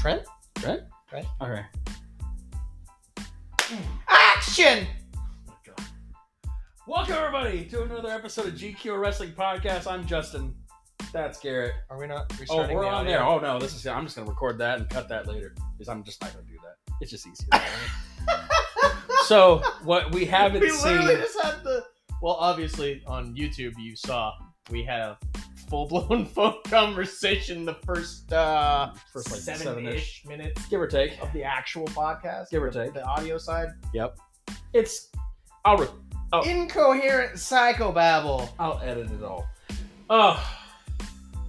Trent? Okay. Action! Welcome, everybody, to another episode of GQ Wrestling Podcast. I'm Justin. That's Garrett. Are we not Oh, restarting we're the on audio? there. Oh, no. I'm just going to record that and cut that later because I'm just not going to do that. It's just easier that way. So, what we haven't We seen... literally just had the... Well, obviously, on YouTube, you saw we had a full-blown phone conversation the first like seven-ish minutes Give or take. of the actual podcast. Give or take. The audio side. Yep. It's... Incoherent psychobabble. I'll edit it all.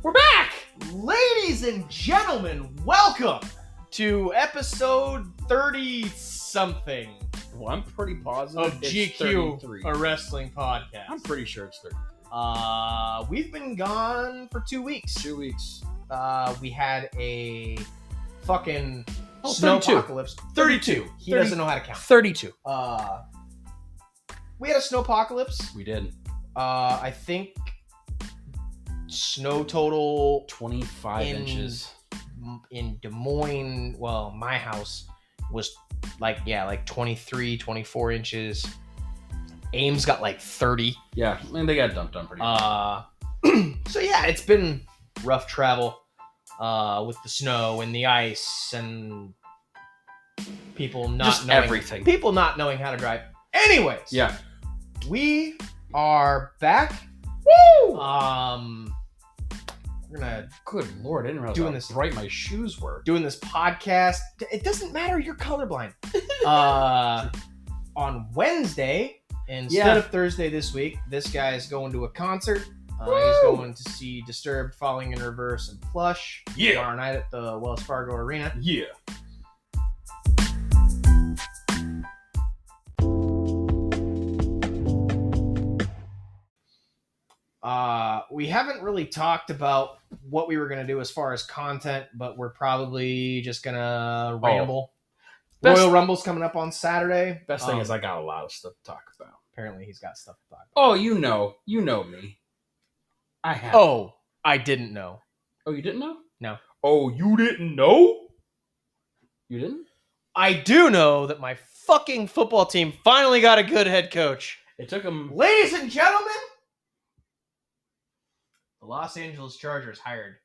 We're back! Ladies and gentlemen, welcome to episode 30-something Well, I'm pretty positive of it's GQ, 33. a wrestling podcast. I'm pretty sure it's 33. We've been gone for 2 weeks. 2 weeks. We had a fucking 32. snowpocalypse. 32. He 30. doesn't know how to count. 32. We had a snowpocalypse. We did. I think snow total 25 inches. in Des Moines, well, my house was like 23, 24 inches. Ames got like 30. Yeah, I mean, they got dumped on pretty much. So yeah, it's been rough travel with the snow and the ice and people not Just knowing everything. People not knowing how to drive. Anyways, Yeah. we are back. Woo! We're gonna Good Lord, I didn't realize doing how this- bright my shoes were. doing this podcast. It doesn't matter, you're colorblind. On Wednesday instead of Thursday this week, this guy is going to a concert. He's going to see Disturbed, Falling in Reverse, and Plush tomorrow night at the Wells Fargo Arena. Yeah. We haven't really talked about what we were going to do as far as content, but we're probably just going to ramble. Best- Royal Rumble's coming up on Saturday. Best thing is I got a lot of stuff to talk about. Apparently he's got stuff to talk about. Oh, you know me. I have. Oh, I didn't know. Oh, you didn't know? No. Oh, you didn't know? You didn't? I do know that my fucking football team finally got a good head coach. It took them... Ladies and gentlemen, the Los Angeles Chargers hired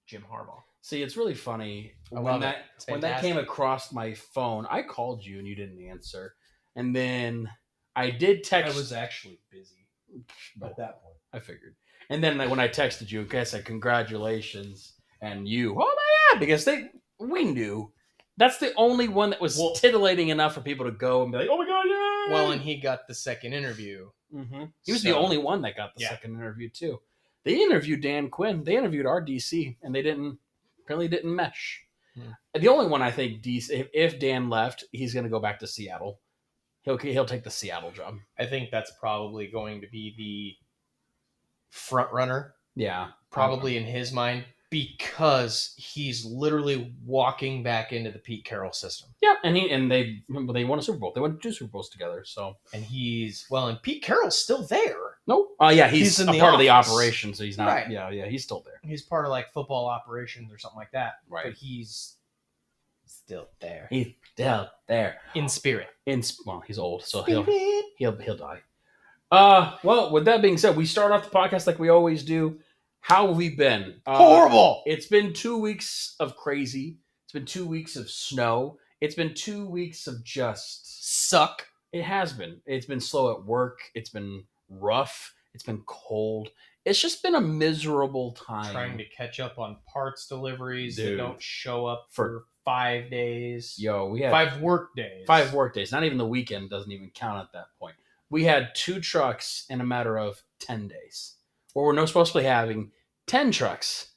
Jim Harbaugh. See, it's really funny. I love it. It's When that fantastic. came across my phone, I called you and you didn't answer. And then I did text... I was actually busy at that point. I figured. And then when I texted you, I said, congratulations. And you, oh my God, because we knew. That's the only one that was titillating enough for people to go and be like, oh my God, yeah. Well, and he got the second interview. Mm-hmm. He was the only one that got the second interview, too. They interviewed Dan Quinn. They interviewed our DC, and they apparently didn't mesh. The only one I think DC, if Dan left, he's going to go back to Seattle. He'll take the Seattle job. I think that's probably going to be the front runner. Yeah. Probably in his mind, because he's literally walking back into the Pete Carroll system. Yeah, and they won a Super Bowl. They won 2 Super Bowls together. So and and Pete Carroll's still there. Nope. Oh yeah, he's in a the part of the office. operation, so he's not. Right. Yeah, he's still there. He's part of like football operations or something like that. Right. But he's still there He's still there in spirit. Well, he's old, so Spirit. he'll die. Well, with that being said, we start off the podcast like we always do. How have we been? Horrible. It's been 2 weeks of crazy. It's been 2 weeks of snow. It's been 2 weeks of just Suck. It has been. It's been slow at work. It's been rough. It's been cold. It's just been a miserable time. Trying to catch up on parts deliveries that Dude. don't show up for 5 days. Yo, we had 5 work days. 5 work days. Not even the weekend doesn't even count at that point. We had 2 trucks in a matter of 10 days. Or we're not supposed to be having 10 trucks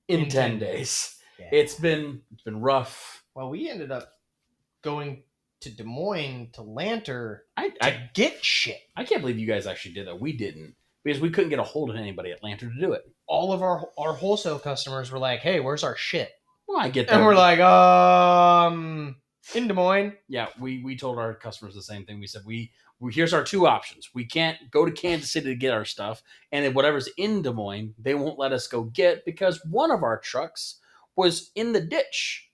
in 10 days. Yeah. It's been rough. Well, we ended up going to Des Moines to Lanter I to get shit. can't believe you guys actually did that. We didn't. Because we couldn't get a hold of anybody at Lantern to do it. All of our wholesale customers were like, "Hey, where's our shit?" Well, I get that. And we're like, in Des Moines. Yeah, we told our customers the same thing. We said, we here's our 2 options. We can't go to Kansas City to get our stuff, and then whatever's in Des Moines, they won't let us go get because one of our trucks was in the ditch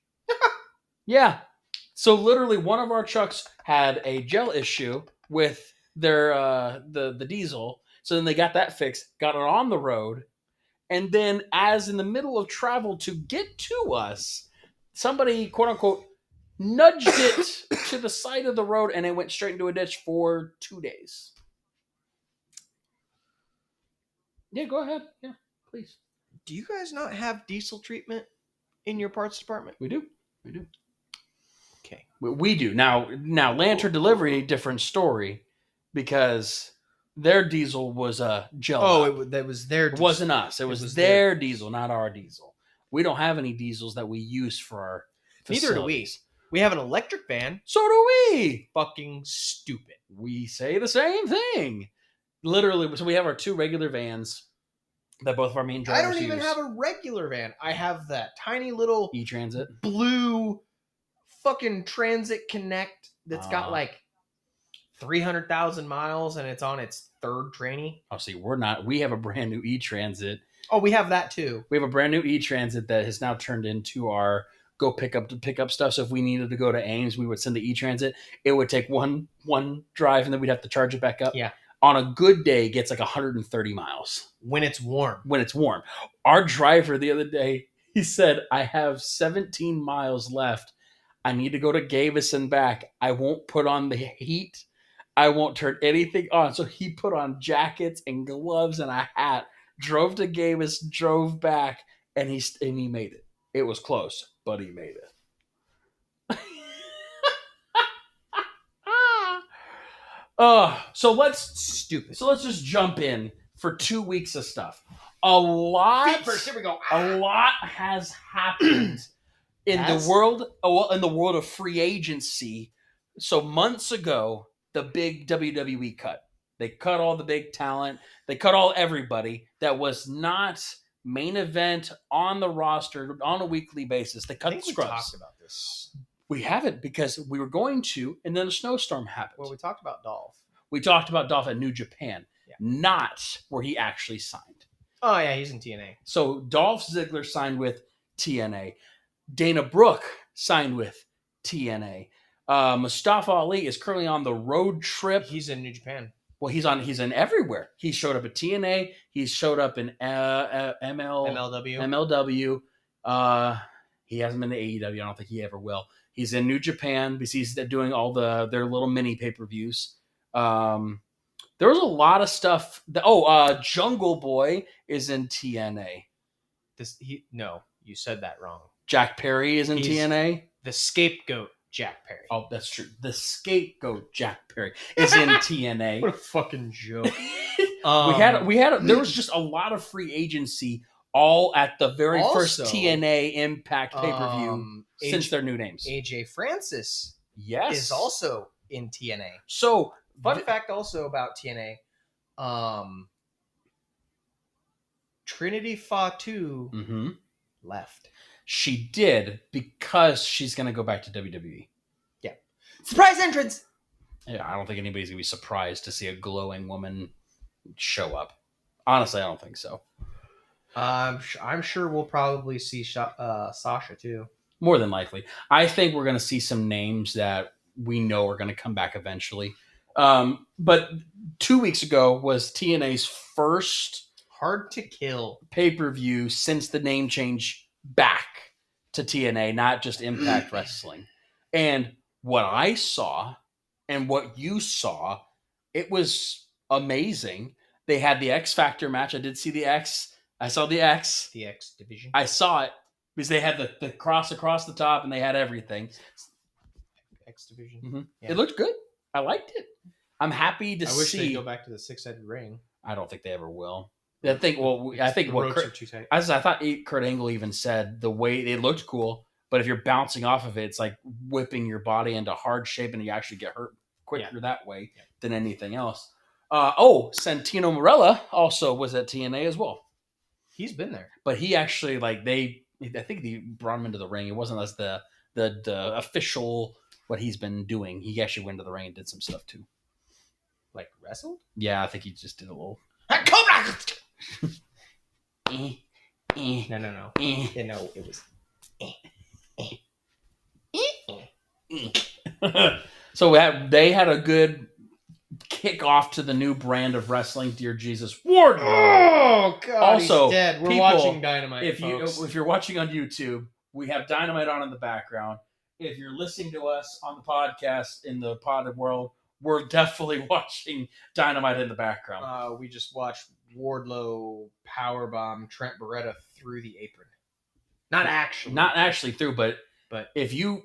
Yeah. So literally one of our trucks had a gel issue with their the diesel. So then they got that fixed, got it on the road, and then as in the middle of travel to get to us, somebody quote unquote nudged it to the side of the road and it went straight into a ditch for 2 days. Yeah, go ahead. Yeah, please. Do you guys not have diesel treatment in your parts department? We do. We do. Okay. We do. Now Lantern Delivery, different story, because their diesel was a gel. Oh, that was their diesel. It wasn't us. It was their diesel, not our diesel. We don't have any diesels that we use for our facilities. Neither do we. We have an electric van. So do we. Fucking stupid. We say the same thing. Literally, so we have our 2 regular vans that both of our main drivers I don't even use. have a regular van. I have that tiny little E-Transit blue fucking Transit Connect that's got like 300,000 miles and it's on its 3rd trainee. Oh, see, we have a brand new E-Transit. Oh, we have that too. We have a brand new E-Transit that has now turned into our go pick up stuff. So if we needed to go to Ames, we would send the E-Transit. It would take one drive and then we'd have to charge it back up. Yeah. On a good day, it gets like 130 miles. When it's warm. Our driver the other day, he said, I have 17 miles left. I need to go to Gavis and back. I won't put on the heat. I won't turn anything on. So he put on jackets and gloves and a hat, drove to Gavis, drove back, and he made it. It was close, but he made it. So let's just jump in for 2 weeks of stuff. A lot. Feet first. Here we go. A lot has happened in the world of free agency. So months ago, the big WWE cut. They cut all the big talent. They cut all everybody that was not main event on the roster on a weekly basis. They cut the scrubs. We talked about this. We haven't, because we were going to, and then a snowstorm happened. Well, we talked about Dolph. We talked about Dolph at New Japan, not where he actually signed. Oh, yeah, he's in TNA. So Dolph Ziggler signed with TNA. Dana Brooke signed with TNA. Mustafa Ali is currently on the road trip. He's in New Japan. Well, he's in everywhere. He showed up at TNA. He showed up in MLW. He hasn't been to AEW. I don't think he ever will. He's in New Japan because he's doing all their little mini pay-per-views. There was a lot of stuff. Jungle Boy is in TNA. No, you said that wrong. Jack Perry is in TNA. The scapegoat Jack Perry. Oh, that's true. The scapegoat Jack Perry is in TNA. What a fucking joke. There was just a lot of free agency all at the very first TNA Impact pay-per-view since their new names. AJ Francis is also in TNA. So, fun fact also about TNA, Trinity Fatu left. She did, because she's going to go back to WWE. Yeah. Surprise entrance! Yeah, I don't think anybody's going to be surprised to see a glowing woman show up. Honestly, I don't think so. I'm sure we'll probably see Sasha too. More than likely. I think we're going to see some names that we know are going to come back eventually. But 2 weeks ago was TNA's first Hard to Kill pay-per-view since the name change back to TNA, not just Impact Wrestling. And what I saw and what you saw, it was amazing. They had the X Factor match. I did see the X. I saw the X. The X division. I saw it because they had the cross across the top and they had everything. X division. Mm-hmm. Yeah. It looked good. I liked it. I'm happy to see. I wish they'd go back to the 6-headed ring. I don't think they ever will. I think what ropes are too tight. I thought Kurt Angle even said the way it looked cool, but if you're bouncing off of it, it's like whipping your body into hard shape and you actually get hurt quicker that way than anything else. Santino Marella also was at TNA as well. He's been there, but he actually I think they brought him into the ring. It wasn't as the official what he's been doing. He actually went to the ring and did some stuff too. Like wrestled? Yeah, I think he just did a little. Cobra. No. No, it was. So they had a good kick off to the new brand of wrestling, Dear Jesus Wardlow. Oh God, also, he's dead. We're watching Dynamite. If you're watching on YouTube, we have Dynamite on in the background. If you're listening to us on the podcast in the potted world, we're definitely watching Dynamite in the background. We just watched Wardlow powerbomb Trent Beretta through the apron. Not actually through, but if you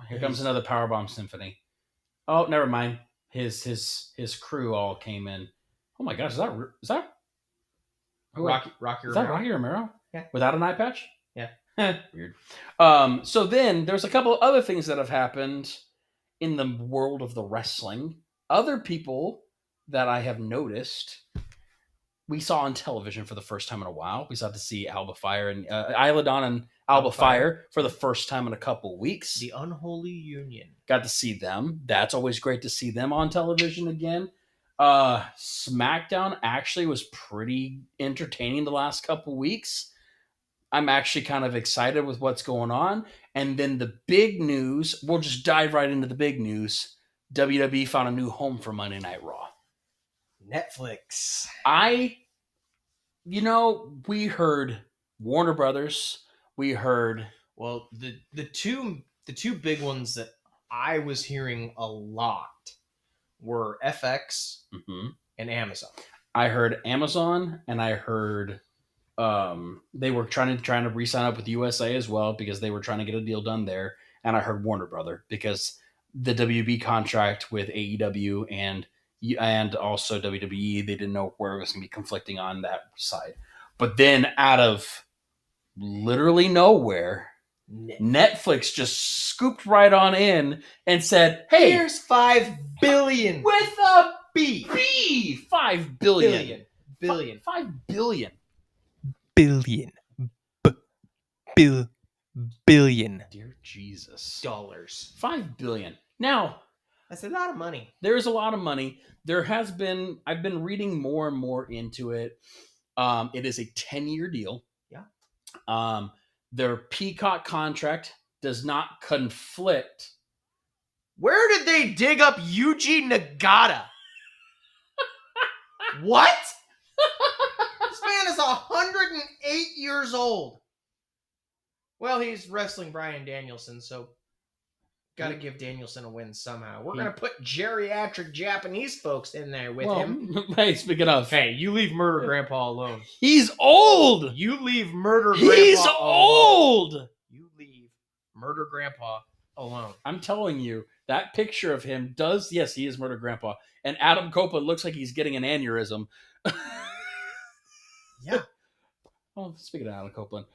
here comes another powerbomb symphony. Oh, never mind. His crew all came in. Oh my gosh, is that Rocky Romero? Is that Rocky Romero? Yeah. Without an eye patch? Yeah. Weird. So then there's a couple other things that have happened in the world of the wrestling. Other people that I have noticed we saw on television for the first time in a while. We saw to see Alba Fire and Isla Dawn and Alba Fire for the first time in a couple weeks. The Unholy Union. Got to see them. That's always great to see them on television again. SmackDown actually was pretty entertaining the last couple weeks. I'm actually kind of excited with what's going on. And then the big news, we'll just dive right into the big news. WWE found a new home for Monday Night Raw. Netflix. We heard Warner Brothers. We heard the two big ones that I was hearing a lot were FX and Amazon. I heard Amazon, and I heard they were trying to re-sign up with USA as well because they were trying to get a deal done there. And I heard Warner Brother because the WB contract with AEW and also WWE, they didn't know where it was going to be conflicting on that side. But then out of literally nowhere, Netflix just scooped right on in and said, hey, here's $5 billion. With a B. $5 billion. Billion. $5 billion. Billion. Billion. Dear Jesus. Dollars. $5 billion. Now, that's a lot of money. There is a lot of money. I've been reading more and more into it. It is a 10-year deal. Yeah. Their Peacock contract does not conflict. Where did they dig up Yuji Nagata? What? This man is 108 years old. Well, he's wrestling Bryan Danielson, so got to give Danielson a win somehow. We're going to put geriatric Japanese folks in there with him. Hey, speaking of. Hey, you leave Murder Grandpa alone. He's old. You leave Murder Grandpa He's alone. old. You leave Murder Grandpa alone. I'm telling you, that picture of him does, yes, he is Murder Grandpa. And Adam Copeland looks like he's getting an aneurysm. Yeah. Well, speaking of Adam Copeland.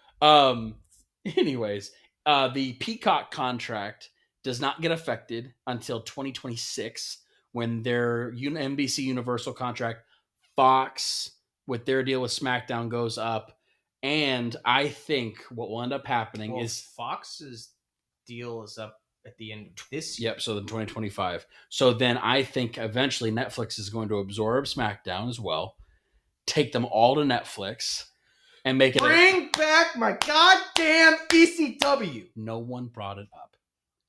Anyways, the Peacock contract does not get affected until 2026 when their NBC Universal contract, Fox, with their deal with SmackDown goes up. And I think what will end up happening is Fox's deal is up at the end of this year. Yep, so in 2025. So then I think eventually Netflix is going to absorb SmackDown as well, take them all to Netflix, and make it... Bring back my goddamn ECW! No one brought it up.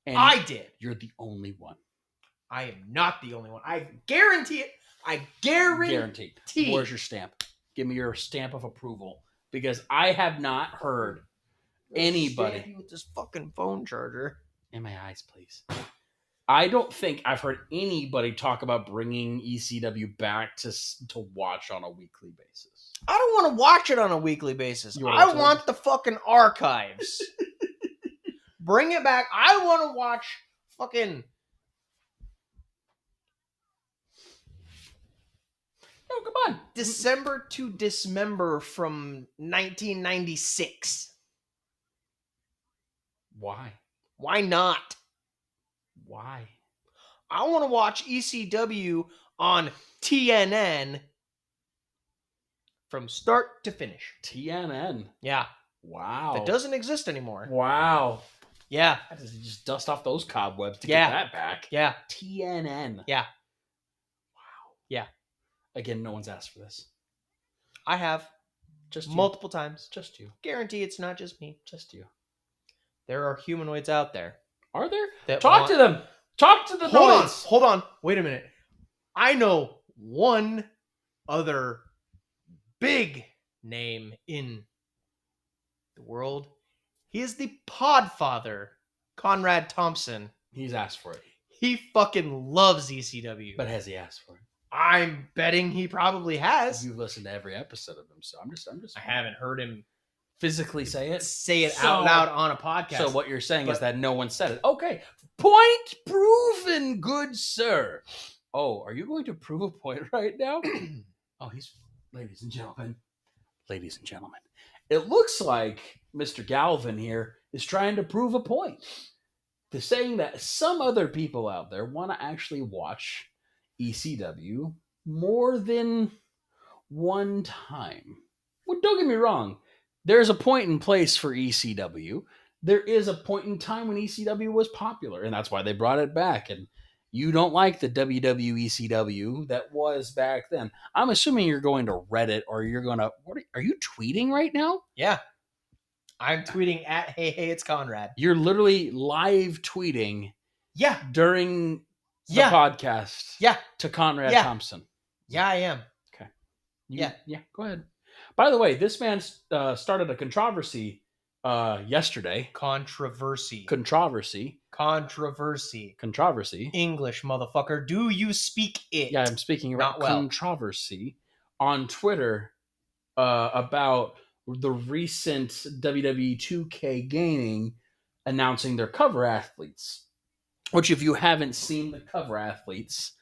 And I did. You're the only one. I am not the only one. I guarantee it. I guarantee. Where's your stamp? Give me your stamp of approval. Because I have not heard anybody... Stamp you with this fucking phone charger. In my eyes, please. I don't think I've heard anybody talk about bringing ECW back to watch on a weekly basis. I don't want to watch it on a weekly basis. I want the fucking archives. Bring it back. I want to watch fucking... No, come on. December to Dismember from 1996. Why? Why not? Why? I want to watch ECW on TNN from start to finish. TNN? Yeah. Wow. That doesn't exist anymore. Wow. Yeah. I just dust off those cobwebs to get that back. Yeah. TNN. Yeah. Wow. Yeah. Again, no one's asked for this. I have. Just you. Multiple times. Just you. Guarantee it's not just me. Just you. There are humanoids out there. Are there? that Talk to them. Talk to the noise. Hold on. Wait a minute. I know one other big name in the world. He is the Podfather, Conrad Thompson. He's asked for it. He fucking loves ECW. But has he asked for it? I'm betting he probably has. You've listened to every episode of him, so I'm just I haven't heard him physically say it out loud on a podcast. So what you're saying is that no one said it. Okay. Point proven, good sir. Oh, are you going to prove a point right now? Oh, ladies and gentlemen. Ladies and gentlemen. It looks like Mr. Galvin here is trying to prove a point. To saying that some other people out there want to actually watch ECW more than one time. Well, don't get me wrong. There's a point in place for ECW. There is a point in time when ECW was popular, and that's why they brought it back. And you don't like the WWECW that was back then. I'm assuming you're going to Reddit or you're going to... Are you tweeting right now? Yeah. I'm tweeting at Hey It's Conrad. You're literally live tweeting during the podcast to Conrad Thompson. Yeah, I am. Okay. Yeah, go ahead. By the way, this man started a controversy yesterday. Controversy. English, motherfucker. Do you speak it? Yeah, I'm speaking about controversy on Twitter about the recent WWE 2K Gaming announcing their cover athletes. Which, if you haven't seen the cover athletes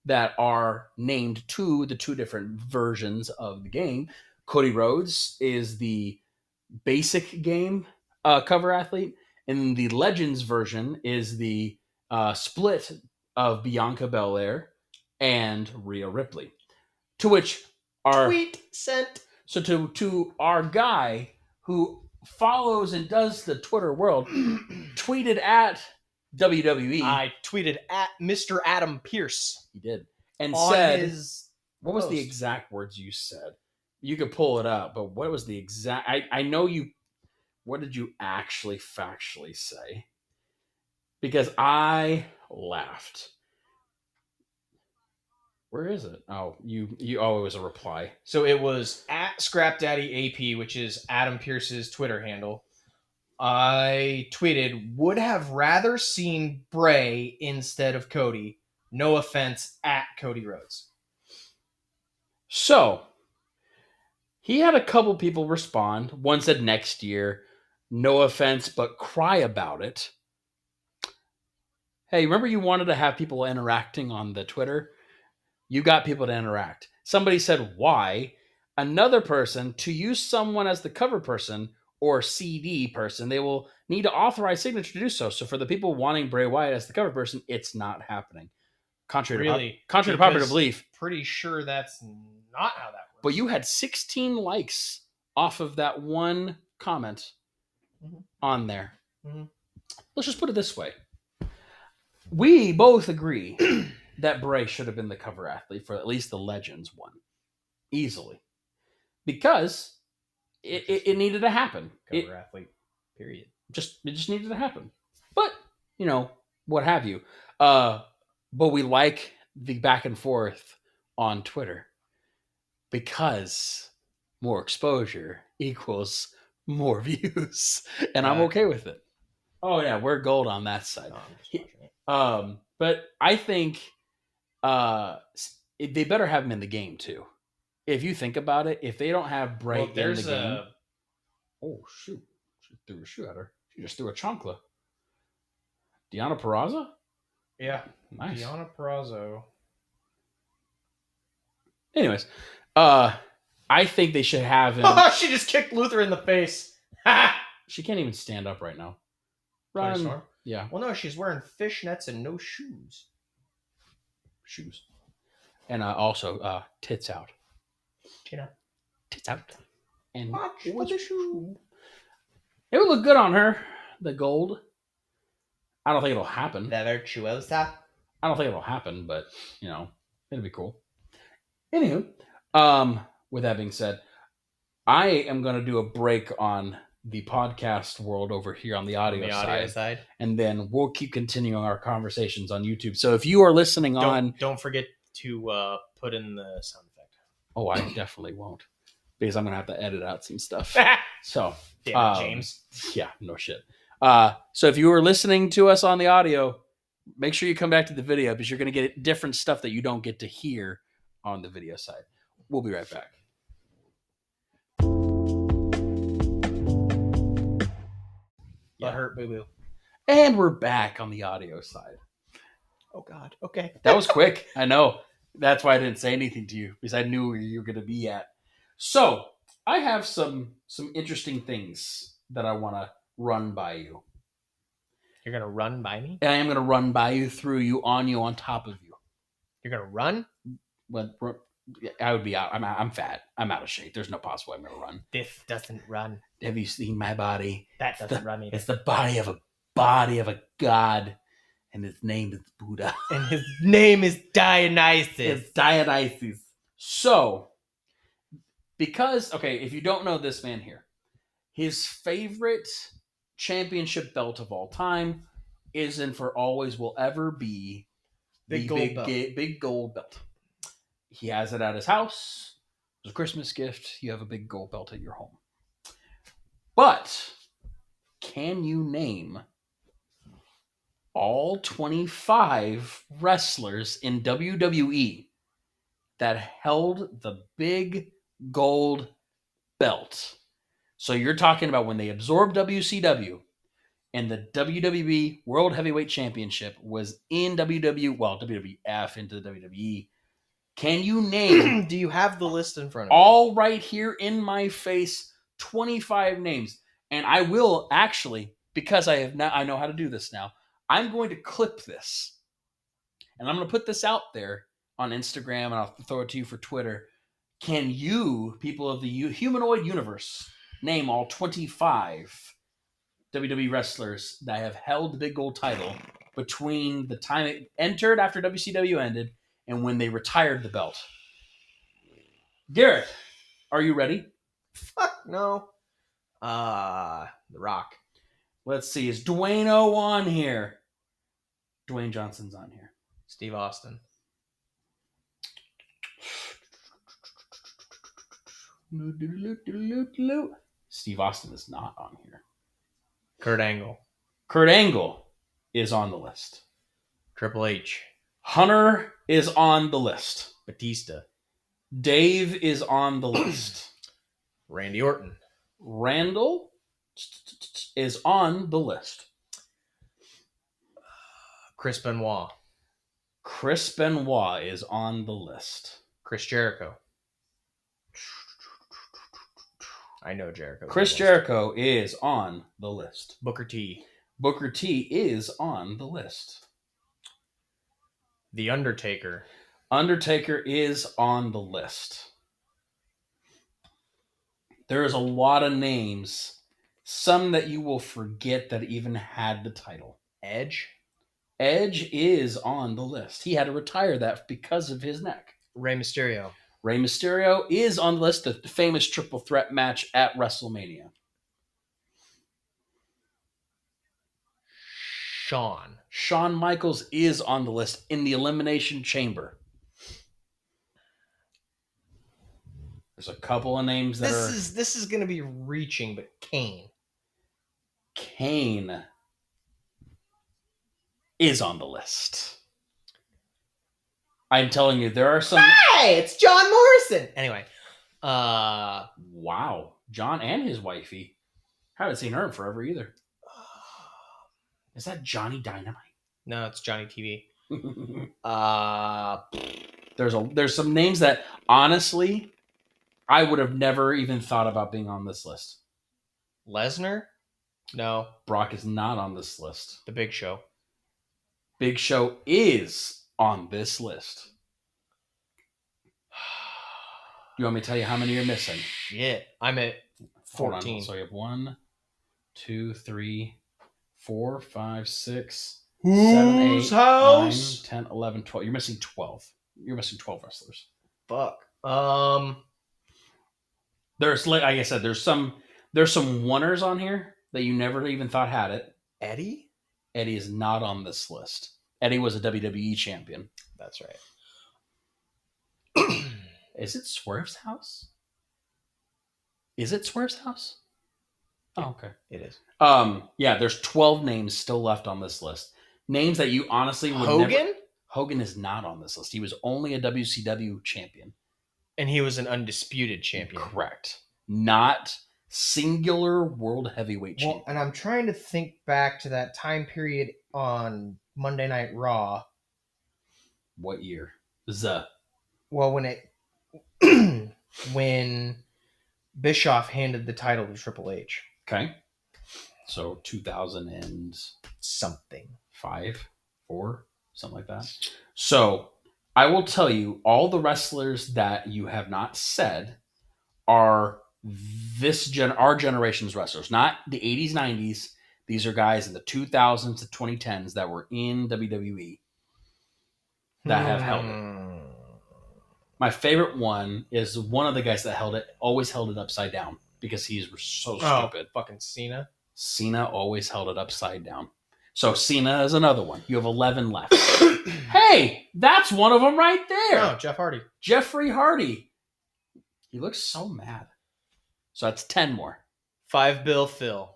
that are named to the two different versions of the game, Cody Rhodes is the basic game cover athlete, and the Legends version is the split of Bianca Belair and Rhea Ripley. To which our tweet sent. So to our guy who follows and does the Twitter world, tweeted at WWE. I tweeted at Mr. Adam Pierce. He did. And said, what was the exact words you said? You could pull it up, but what was the exact... I know you... What did you actually factually say? Because I laughed. Where is it? Oh, it was a reply. So it was at Scrap Daddy AP, which is Adam Pierce's Twitter handle. I tweeted, would have rather seen Bray instead of Cody. No offense, at Cody Rhodes. So, he had a couple people respond. One said next year, no offense, but cry about it. Hey, remember you wanted to have people interacting on the Twitter? You got people to interact. Somebody said, why? Another person, to use someone as the cover person or CD person, they will need to authorize signature to do so. So for the people wanting Bray Wyatt as the cover person, it's not happening. Contrary to popular belief. Pretty sure that's not how that works. But you had 16 likes off of that one comment on there. Mm-hmm. Let's just put it this way. We both agree that Bray should have been the cover athlete for at least the Legends one. Easily. Because it needed to happen. Cover athlete. Period. It just needed to happen. But, what have you. But we like the back and forth on Twitter. Because more exposure equals more views. And I'm okay with it. Oh, yeah, we're gold on that side. But I think they better have him in the game, too. If you think about it, if they don't have Bray in the game... Oh, shoot. She threw a shoe at her. She just threw a chancla. Deonna Purrazzo? Yeah. Nice. Deonna Purrazzo. Anyways, I think they should have him... She just kicked Luther in the face. She can't even stand up right now. Run. Yeah. Well, no, she's wearing fishnets and no shoes. And also, tits out. Tits out. And watch for the shoe. It would look good on her. The gold. I don't think it'll happen. The virtuosa. I don't think it'll happen, but, it'd be cool. Anywho, with that being said, I am going to do a break on the podcast world over here on the audio, side. And then we'll keep continuing our conversations on YouTube. So if you are listening don't forget to put in the sound effect. Oh, I definitely won't, because I'm gonna have to edit out some stuff. So, damn it, James. Yeah, no shit. So if you are listening to us on the audio, make sure you come back to the video, because you're gonna get different stuff that you don't get to hear on the video side. We'll be right back. Yeah, hurt boo boo. And we're back on the audio side. Oh God. Okay. That was quick. I know. That's why I didn't say anything to you, because I knew where you were going to be at. So I have some interesting things that I want to run by you. You're going to run by me? And I am going to run by you, through you, on top of you. You're going to run? Well, I would be out. I'm fat. I'm out of shape. There's no possible way I'm going to run. This doesn't run. Have you seen my body? That doesn't run either. It's the body of a god. And his name is Buddha. And his name is Dionysus. It's Dionysus. So, because, okay, if you don't know this man here, his favorite championship belt of all time is and for always will ever be the big gold belt. He has it at his house. It's a Christmas gift. You have a big gold belt at your home. But can you name all 25 wrestlers in WWE that held the big gold belt? So you're talking about when they absorbed WCW and the WWE World Heavyweight Championship was in WWF into the WWE. Can you name? Do you have the list in front of you? All right here in my face, 25 names. And I will actually, because I know how to do this now, I'm going to clip this. And I'm going to put this out there on Instagram, and I'll throw it to you for Twitter. Can you, people of the humanoid universe, name all 25 WWE wrestlers that have held the big gold title between the time it entered after WCW ended and when they retired the belt? Garrett, are you ready? Fuck no. The Rock. Let's see. Is Dwayne-O on here? Dwayne Johnson's on here. Steve Austin. Steve Austin is not on here. Kurt Angle. Kurt Angle is on the list. Triple H. Hunter is on the list. Batista. Dave is on the list. Randy Orton. Randall is on the list. Chris Benoit. Chris Benoit is on the list. Chris Jericho. I know Jericho. Chris Jericho is on the list. Booker T. Booker T is on the list. The Undertaker. Undertaker is on the list. There is a lot of names. Some that you will forget that even had the title. Edge. Edge is on the list. He had to retire that because of his neck. Rey Mysterio. Rey Mysterio is on the list. The famous triple threat match at WrestleMania. Shawn Michaels is on the list in the Elimination Chamber. There's a couple of names that This is going to be reaching, but Kane. Kane is on the list. I'm telling you, there are some... Hey, it's John Morrison! Anyway. Wow. John and his wifey. Haven't seen her in forever either. Is that Johnny Dynamite? No, it's Johnny TV. There's some names that, honestly, I would have never even thought about being on this list. Lesnar? No. Brock is not on this list. The Big Show. Big Show is on this list. You want me to tell you how many you're missing? Shit. I'm at 14. So you have 1, 2, 3, 4, 5, 6, Whose 7, 8, house? 9, 10, 11, 12. You're missing 12. You're missing 12 wrestlers. Fuck. There's, like I said, there's There's some oneers on here that you never even thought had it. Eddie? Eddie is not on this list. Eddie was a WWE champion. That's right. Is it Swerve's house? Is it Swerve's house? Oh, okay. It is. Yeah, there's 12 names still left on this list. Names that you honestly would Hogan? never... Hogan is not on this list. He was only a WCW champion. And he was an undisputed champion. Correct. Not singular world heavyweight champion. Well, and I'm trying to think back to that time period on Monday Night Raw. What year? Well, when Bischoff handed the title to Triple H. Okay. So 2000 and something. 5, 4, something like that. So I will tell you, all the wrestlers that you have not said are our generation's wrestlers, not the 80s, 90s. These are guys in the 2000s to 2010s that were in WWE that have held it. My favorite one is one of the guys that always held it upside down because he's so stupid. Fucking Cena. Cena always held it upside down. So Cena is another one. You have 11 left. Hey, that's one of them right there. Oh, Jeff Hardy. Jeffrey Hardy. He looks so mad. So that's 10 more. 5 Bill Phil.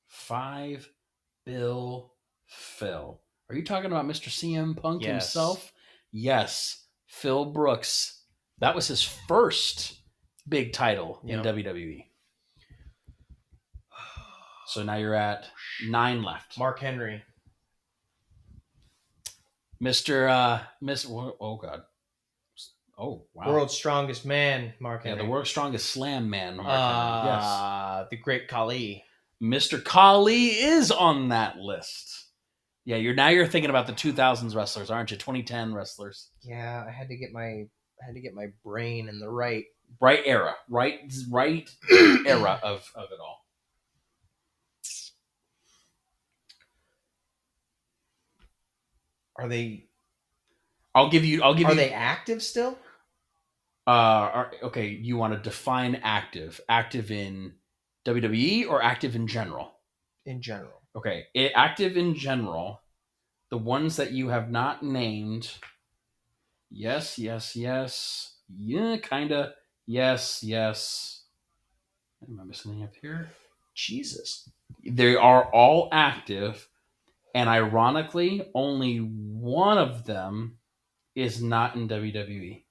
5 Bill Phil. Are you talking about Mr. CM Punk himself? Yes. Phil Brooks. That was his first big title in WWE. So now you're at 9 left. Mark Henry. Oh God. Oh wow. World's Strongest Man, Mark Henry. Yeah, the World's Strongest Slam Man, Mark Henry. Yes. The Great Khali. Mr. Khali is on that list. Yeah, you're thinking about the 2000s wrestlers, aren't you? 2010 wrestlers. Yeah, I had to get my brain in the right era. Right era of it all. Are they Are they active still? Okay, you want to define active. Active in WWE or active in general? In general. Okay, active in general. The ones that you have not named. Yes. Yeah, kind of. Yes. Am I missing anything up here? Jesus. They are all active. And ironically, only one of them is not in WWE.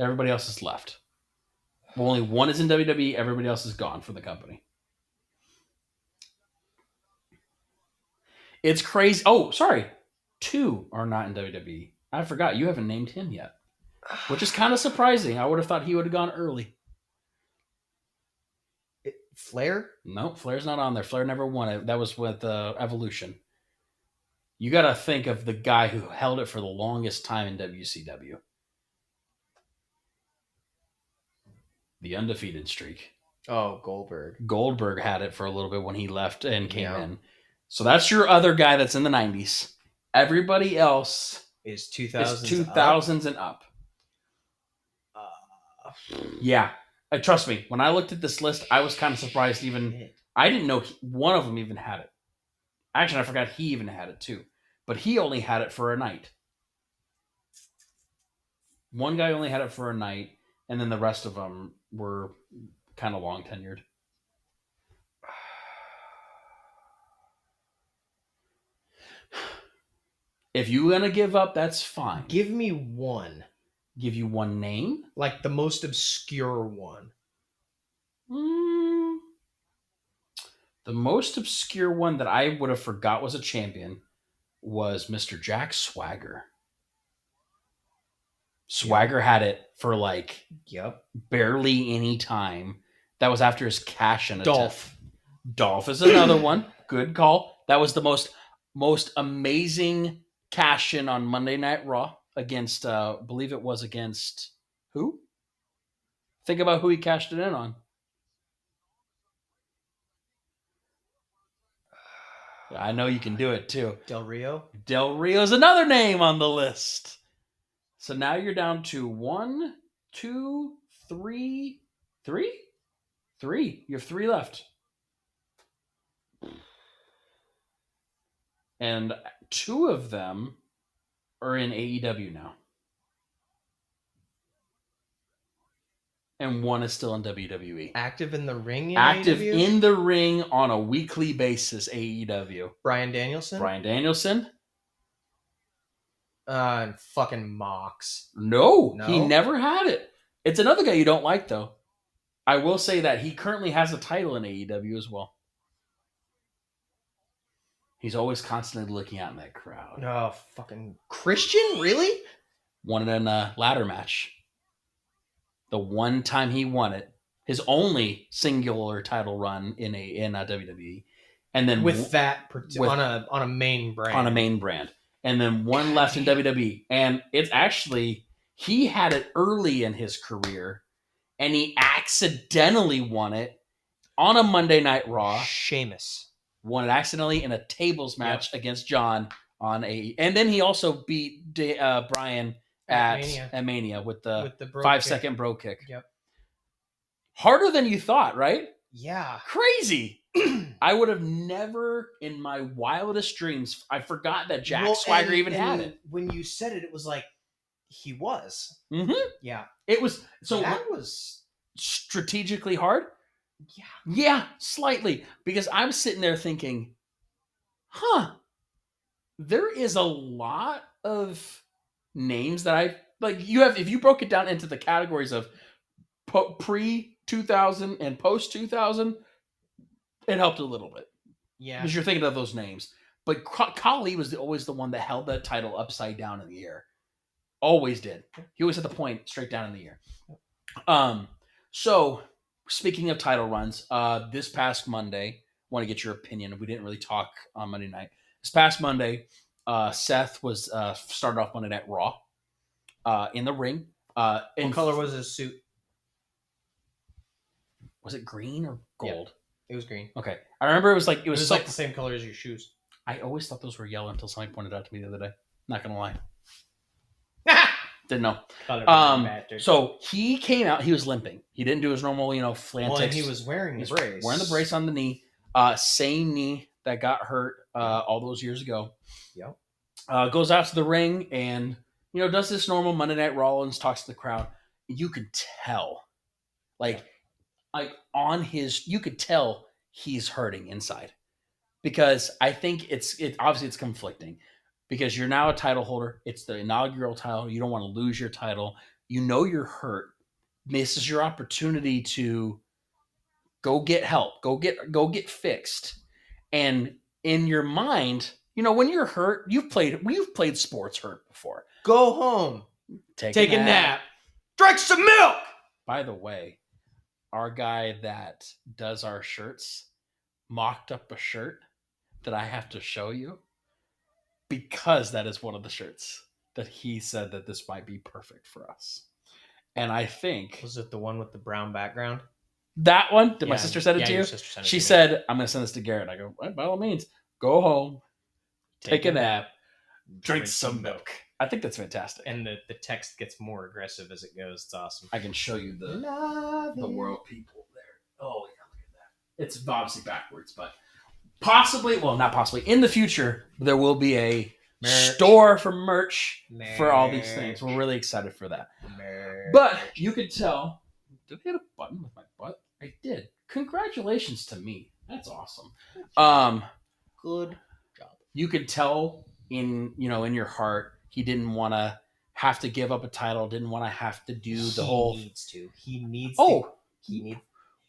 Everybody else is left. Well, only one is in WWE. Everybody else is gone from the company. It's crazy. Oh, sorry. 2 are not in WWE. I forgot. You haven't named him yet. Which is kind of surprising. I would have thought he would have gone early. Flair? Nope, Flair's not on there. Flair never won it. That was with Evolution. You got to think of the guy who held it for the longest time in WCW. The undefeated streak. Oh, Goldberg. Goldberg had it for a little bit when he left and came in. So that's your other guy that's in the 90s. Everybody else is 2000s, 2000s and up. Yeah. Trust me, when I looked at this list, I was kind of surprised I didn't know one of them even had it. Actually, I forgot he even had it too. But he only had it for a night. One guy only had it for a night, and then the rest of them were kind of long tenured. If you're going to give up, that's fine. Give me one. Give you one name? Like the most obscure one. The most obscure one that I would have forgot was a champion was Mr. Jack Swagger. Swagger had it for barely any time. That was after his cash-in Dolph. Dolph is another one. Good call. That was the most amazing cash-in on Monday Night Raw against, I believe it was against who? Think about who he cashed it in on. I know you can do it too. Del Rio. Del Rio's another name on the list. So now you're down to 1, 2, 3. 3? 3. You have 3 left. And 2 of them are in AEW now. And 1 is still in WWE. Active in the ring in Active AEW? in the ring on a weekly basis, AEW. Bryan Danielson? Bryan Danielson? And fucking Mox. No, he never had it. It's another guy you don't like, though. I will say that he currently has a title in AEW as well. He's always constantly looking out in that crowd. Oh, fucking Christian? Really? Won it in a ladder match. The one time he won it, his only singular title run in WWE, and then with that on a main brand, and then 1 left in WWE, and it's actually he had it early in his career, and he accidentally won it on a Monday Night Raw. Sheamus won it accidentally in a tables match against John on and then he also beat Brian at Mania with the 5-second bro kick. Yep. Harder than you thought, right? Yeah. Crazy. I would have never in my wildest dreams, I forgot that Jack Swagger even had it. When you said it, it was like he was. Mm-hmm. Yeah. It was that was strategically hard. Yeah. Yeah, slightly. Because I'm sitting there thinking, there is a lot of names that I like. If you broke it down into the categories of pre-2000 and post-2000, it helped a little bit. Yeah. Because you're thinking of those names. But Khali was always the one that held that title upside down in the air. Always did. He always had the point straight down in the air. So, speaking of title runs, this past Monday, I want to get your opinion. We didn't really talk on Monday night. This past Monday, Seth was started off Monday Night Raw in the ring. What color was his suit? Was it green or gold? Yeah, it was green. Okay, I remember it was like like the same color as your shoes. I always thought those were yellow until somebody pointed out to me the other day. Not gonna lie, didn't know. So he came out. He was limping. He didn't do his normal, flantics. Well, and he was wearing the brace. Wearing the brace on the knee. Same knee that got hurt all those years ago. Yep. Goes out to the ring and does this normal Monday Night Rollins, talks to the crowd. You could tell, you could tell he's hurting inside, because I think it's obviously it's conflicting, because you're now a title holder. It's the inaugural title. You don't want to lose your title. You're hurt. This is your opportunity to go get help. Go get fixed. And in your mind, when you're hurt, we've played sports hurt before. Go home. Take a nap. Drink some milk. By the way, our guy that does our shirts mocked up a shirt that I have to show you, because that is one of the shirts that he said that this might be perfect for us. And I think... Was it the one with the brown background? That one? Did my sister send it to you? She said, I'm going to send this to Garrett. I go, by all means, go home, take a nap, drink some milk. I think that's fantastic. And the text gets more aggressive as it goes. It's awesome. I can show you the world people there. Oh, yeah, look at that. It's obviously backwards, but not possibly, in the future, there will be a store for merch for all these things. We're really excited for that. But you could tell, did I hit a button with my butt? I did. Congratulations to me. That's awesome. Good job. You could tell in your heart, he didn't want to have to give up a title, didn't want to have to do the whole...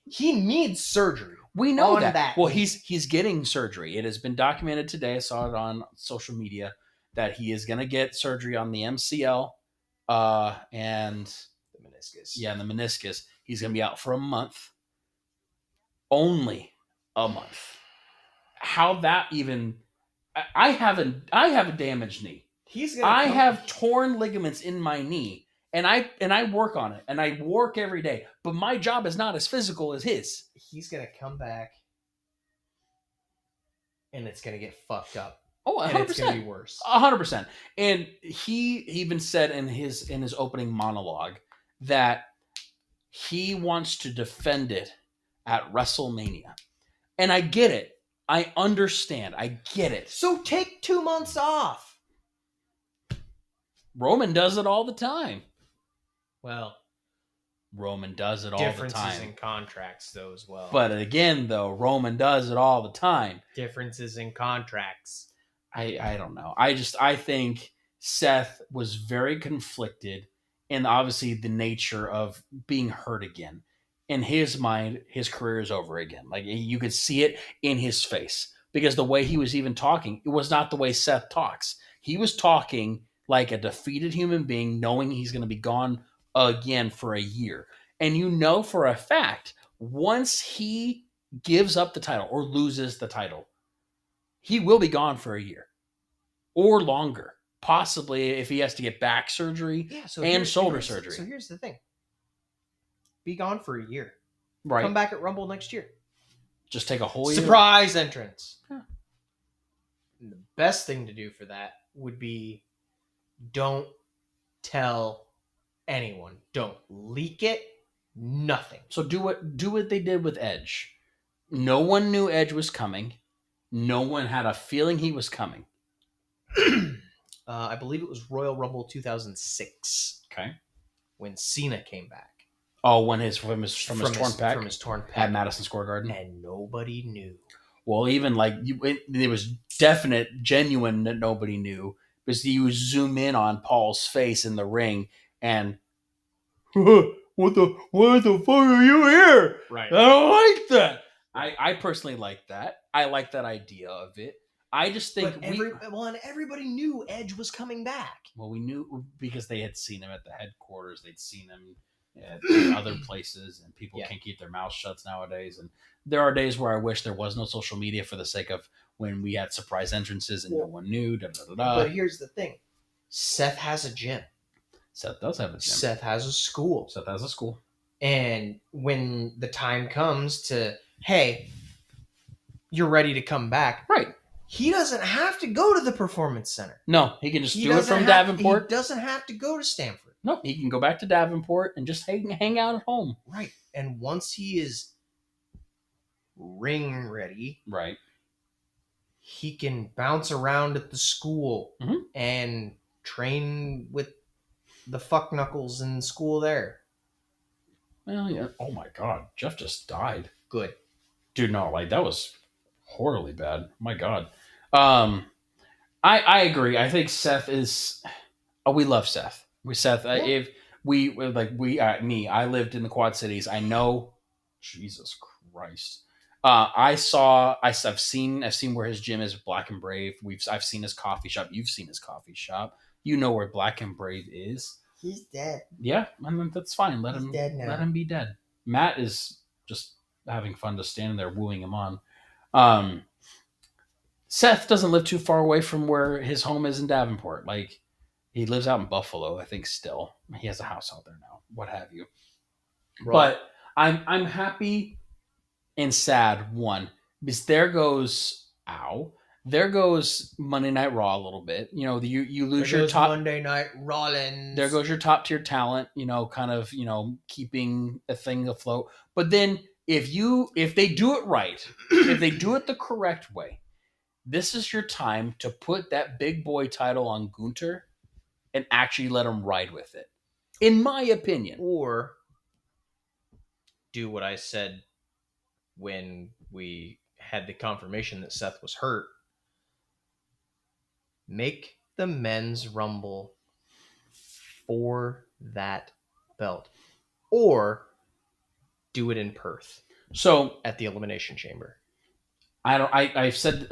He needs surgery. We know that. Well, he's getting surgery. It has been documented today. I saw it on social media that he is going to get surgery on the MCL and the meniscus. Yeah, and the meniscus. He's going to be out for a month. Only a month. How that even... I have a damaged knee. I have torn ligaments in my knee, and I work on it, and I work every day. But my job is not as physical as his. He's gonna come back, and it's gonna get fucked up. Oh, 100%. And it's gonna be worse. 100%. And he even said in his opening monologue that he wants to defend it at WrestleMania. And I get it. I understand. I get it. So take 2 months off. Roman does it all the time. Well, Roman does it all the differences time. in contracts, though, as well. But again, though, Roman does it all the time. Differences in contracts. I don't know. I think Seth was very conflicted in obviously the nature of being hurt again. In his mind, his career is over again. Like you could see it in his face because the way he was even talking, it was not the way Seth talks. He was talking like a defeated human being, knowing he's going to be gone again for a year. And you know for a fact, once he gives up the title or loses the title, he will be gone for a year or longer. Possibly if he has to get back surgery and shoulder surgery. So here's the thing. Be gone for a year. Right. Come back at Rumble next year. Just take a whole year. Surprise entrance. Huh. And the best thing to do for that would be don't tell anyone. Don't leak it. Nothing. So do what they did with Edge. No one knew Edge was coming. No one had a feeling he was coming. I believe it was Royal Rumble 2006. Okay. When Cena came back. Oh, when from his torn pec? From his torn pec. At Madison Square Garden. And nobody knew. Well, even like it was definite, genuine that nobody knew because you zoom in on Paul's face in the ring and why the fuck are you here? Right. I don't like that. I personally like that. I like that idea of it. I just think and everybody knew Edge was coming back. Well, we knew because they had seen him at the headquarters. They'd seen him at other places, and people can't keep their mouths shut nowadays. And there are days where I wish there was no social media for the sake of when we had surprise entrances and no one knew. But here's the thing: Seth has a gym. Seth does have a gym. Seth has a school. Seth has a school. And when the time comes to, hey, you're ready to come back, right? He doesn't have to go to the Performance Center. No, he can just do it from Davenport. He doesn't have to go to Stamford. No, he can go back to Davenport and just hang out at home. Right. And once he is ring ready, right, he can bounce around at the school and train with the fuck knuckles in school there. Well, yeah. Oh my God, Jeff just died. Good. Dude, no, like that was horribly bad. My God. I agree. I think Seth is. Oh, we love Seth. If I lived in the Quad Cities. I know. Jesus Christ. I've seen where his gym is, Black and Brave. I've seen his coffee shop. You've seen his coffee shop. You know where Black and Brave is. He's dead. Yeah, I mean, that's fine. He's dead now. Let him be dead. Matt is just having fun just standing there wooing him on. Seth doesn't live too far away from where his home is in Davenport. Like, he lives out in Buffalo, I think. Still, he has a house out there now. What have you? Right. But I'm happy and sad. One, because there goes Monday Night Raw a little bit. You know, you lose your top Monday Night Rollins. There goes your top tier talent. You know, kind of keeping a thing afloat. But then if they do it right, if they do it the correct way, this is your time to put that big boy title on Gunther and actually let him ride with it, in my opinion. Or do what I said when we had the confirmation that Seth was hurt. Make the men's Rumble for that belt. Or do it in Perth. So at the Elimination Chamber. I've said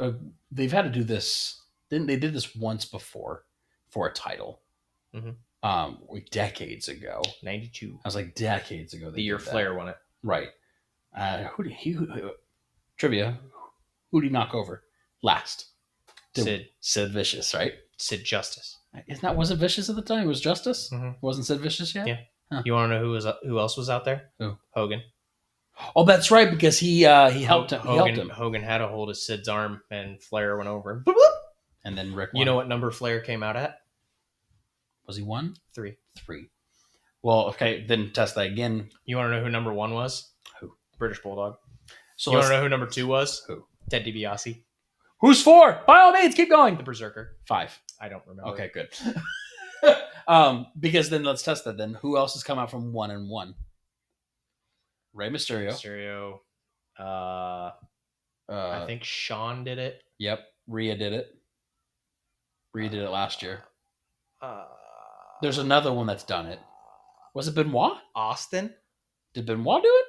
they've had to do this. They did this once before for a title. Decades ago. 92. I was like decades ago. The year Flair won it. Right. Trivia. Who did he knock over last? Sid Vicious, right? Sid Justice. Wasn't Vicious at the time? It was Justice? Wasn't Sid Vicious yet? Yeah. Huh. You want to know who else was out there? Who? Hogan. Oh, that's right, because he helped him. Hogan had a hold of Sid's arm, and Flair went over. And then Rick won. You know what number Flair came out at? Was he 1? 3. Well, okay, then test that again. You want to know who number 1 was? Who? British Bulldog. So You want to know who number 2 was? Who? Ted DiBiase, Who's 4? By all means, keep going. the Berserker. 5. I don't remember. Okay, good. Because then let's test that. Then who else has come out from 1 and 1? Rey Mysterio. I think Sean did it. Yep. Rhea did it. Rhea did it last year. There's another one that's done it. Was it Benoit? Austin? Did Benoit do it?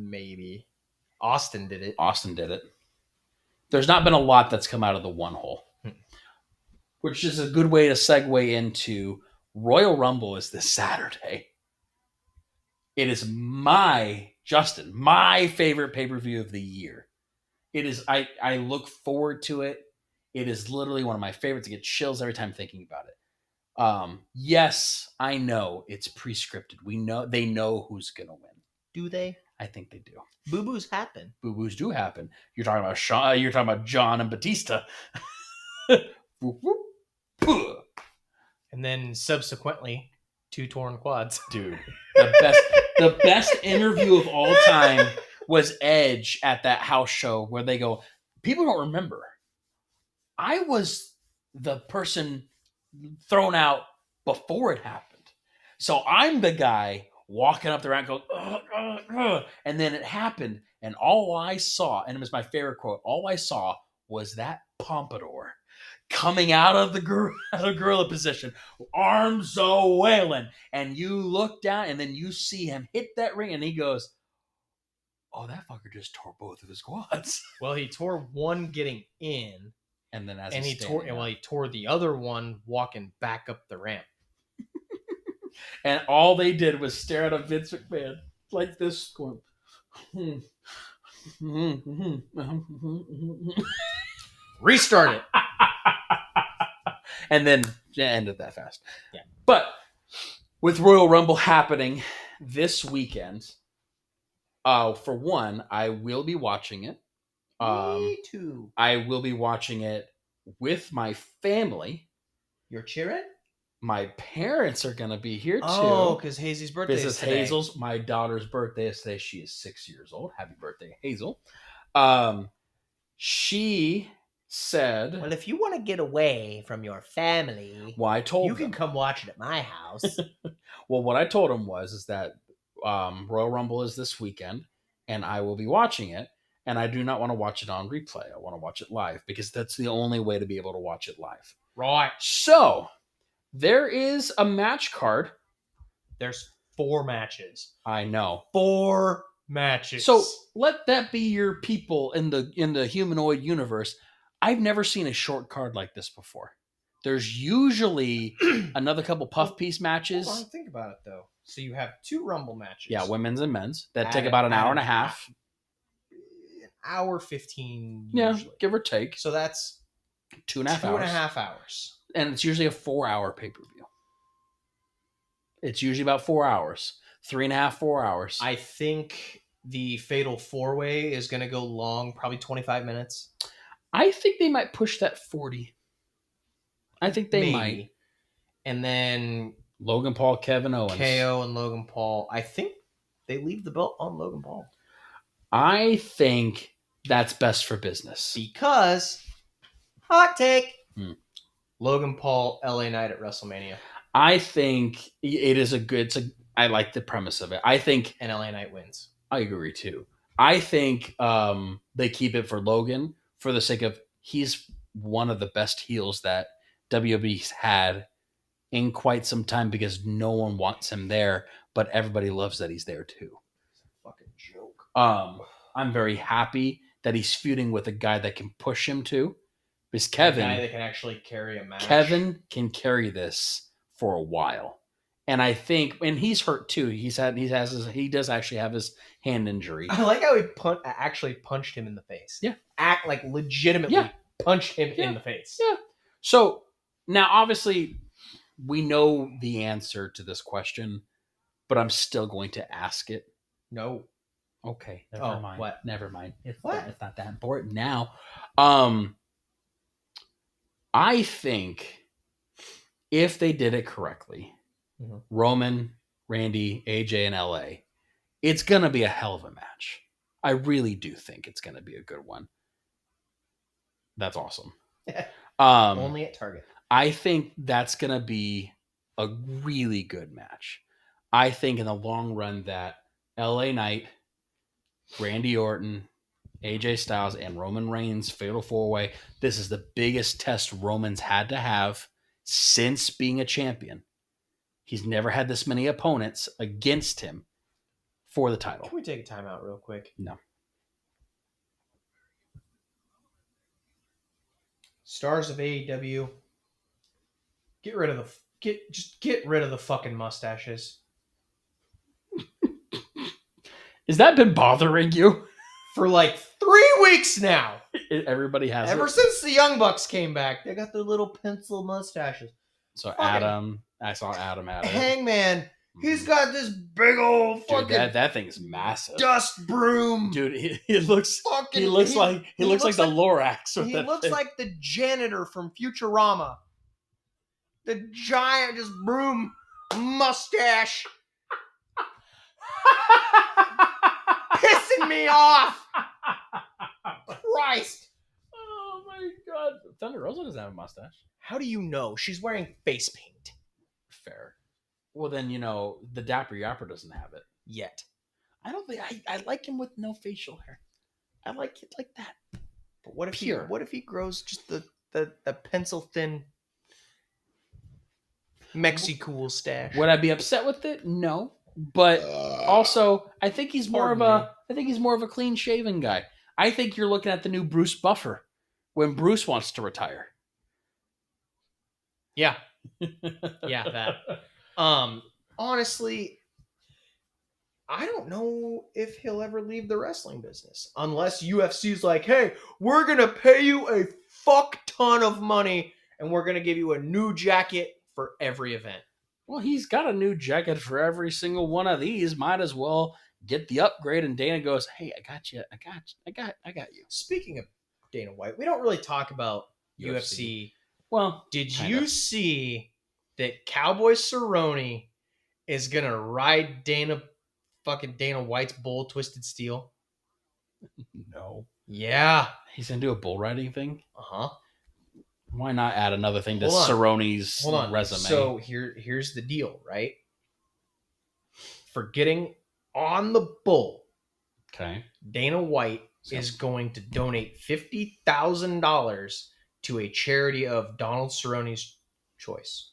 Maybe. Austin did it. Austin did it. There's not been a lot that's come out of the 1 hole. Which is a good way to segue into Royal Rumble is this Saturday. It is my favorite pay-per-view of the year. It is. I look forward to it. It is literally one of my favorites. I get chills every time thinking about it. Yes, I know it's pre-scripted. They know who's gonna win. Do they? I think they do. Boo-boos happen. Boo-boos do happen. You're talking about You're talking about John and Batista. And then subsequently, 2 torn quads. Dude, the best interview of all time was Edge at that house show where they go, people don't remember. I was the person thrown out before it happened. So I'm the guy walking up the ramp going, and then it happened. And all I saw, and it was my favorite quote, all I saw was that pompadour coming out of the gorilla position, arms a-wailing, and you look down, and then you see him hit that ring, and he goes, "Oh, that fucker just tore both of his quads." Well, he tore one getting in, and then he tore the other one walking back up the ramp. And all they did was stare at a Vince McMahon like this, going, Restart it. And then ended that fast. Yeah. But with Royal Rumble happening this weekend, for one, I will be watching it. Me too. I will be watching it with my family. You're cheering? My parents are going to be here too. Oh, because Hazy's birthday is today. Hazel's, my daughter's birthday is today. She is 6 years old. Happy birthday, Hazel. She said, well, if you want to get away from your family, well, I told you them. can come watch it at my house. Well, what I told him is that Royal Rumble is this weekend, and I will be watching it, and I do not want to watch it on replay. I want to watch it live because that's the only way to be able to watch it live. Right. So there is a match card. There's 4 matches. I know. 4 matches. So let that be your people in the humanoid universe. I've never seen a short card like this before. There's usually another couple puff piece matches. Hold on, think about it though. So you have 2 Rumble matches. Yeah, women's and men's. That take about an hour and a half. An hour 15 Yeah, usually. give or take. So that's 2.5 hours. 2.5 hours. And it's usually a 4-hour pay-per-view. It's usually about 4 hours. 3.5, 4 hours. I think the Fatal 4-Way is going to go long, probably 25 minutes. I think they might push that 40. I think they might. And then Logan Paul, Kevin Owens. KO and Logan Paul. I think they leave the belt on Logan Paul. I think that's best for business. Because, hot take, Logan Paul, LA Knight at WrestleMania. I think it is I like the premise of it. I think... And LA Knight wins. I agree too. I think they keep it for Logan for the sake of he's one of the best heels that WWE's had in quite some time because no one wants him there, but everybody loves that he's there too. It's a fucking joke. I'm very happy that he's feuding with a guy that can push him too. Because Kevin, a guy that can actually carry a match. Kevin can carry this for a while. And I think, and he's hurt too. He does actually have his hand injury. I like how he actually punched him in the face. Yeah. Legitimately punched him in the face. Yeah. So now obviously we know the answer to this question, but I'm still going to ask it. No. Okay. Never mind. What? Never mind. It's what? It's not that important now. I think if they did it correctly, Roman, Randy, AJ, and LA, It's going to be a hell of a match. I really do think it's going to be a good one. That's awesome. Only at Target. I think that's going to be a really good match. I think in the long run that LA Knight, Randy Orton, AJ Styles, and Roman Reigns Fatal 4-Way, this is the biggest test Roman's had to have since being a champion. He's never had this many opponents against him for the title. Can we take a timeout real quick? No. Stars of AEW, get rid of the fucking mustaches. Has that been bothering you? For like 3 weeks now. Everybody has Ever it. since the Young Bucks came back, they got their little pencil mustaches. So Fucking I saw Adam at it. Hangman, he's got this big old fucking Dude, that thing's massive. dust broom. Dude, he looks like the Lorax. He looks like the janitor from Futurama. The giant just broom mustache. Pissing me off. Christ. Oh my god. Thunder Rosa doesn't have a mustache. How do you know? She's wearing face paint. Fair. Well, then, the Dapper Yapper doesn't have it. Yet. I don't think I like him with no facial hair. I like it like that. But what if Pure. what if he grows just the pencil thin Mexicool stash? Would I be upset with it? No. But also, I think he's more of a clean shaven guy. I think you're looking at the new Bruce Buffer when Bruce wants to retire. Yeah. Yeah, that. Honestly, I don't know if he'll ever leave the wrestling business unless UFC's like, hey, we're going to pay you a fuck ton of money and we're going to give you a new jacket for every event. Well, he's got a new jacket for every single one of these. Might as well get the upgrade. And Dana goes, hey, I got you. I got you. Speaking of Dana White, we don't really talk about UFC. Well, did you see that Cowboy Cerrone is going to ride Dana White's bull Twisted Steel? No. Yeah. He's going to do a bull riding thing? Uh-huh. Why not add another thing to Cerrone's resume? So here's the deal, right? For getting on the bull, okay, Dana White is going to donate $50,000 to a charity of Donald Cerrone's choice.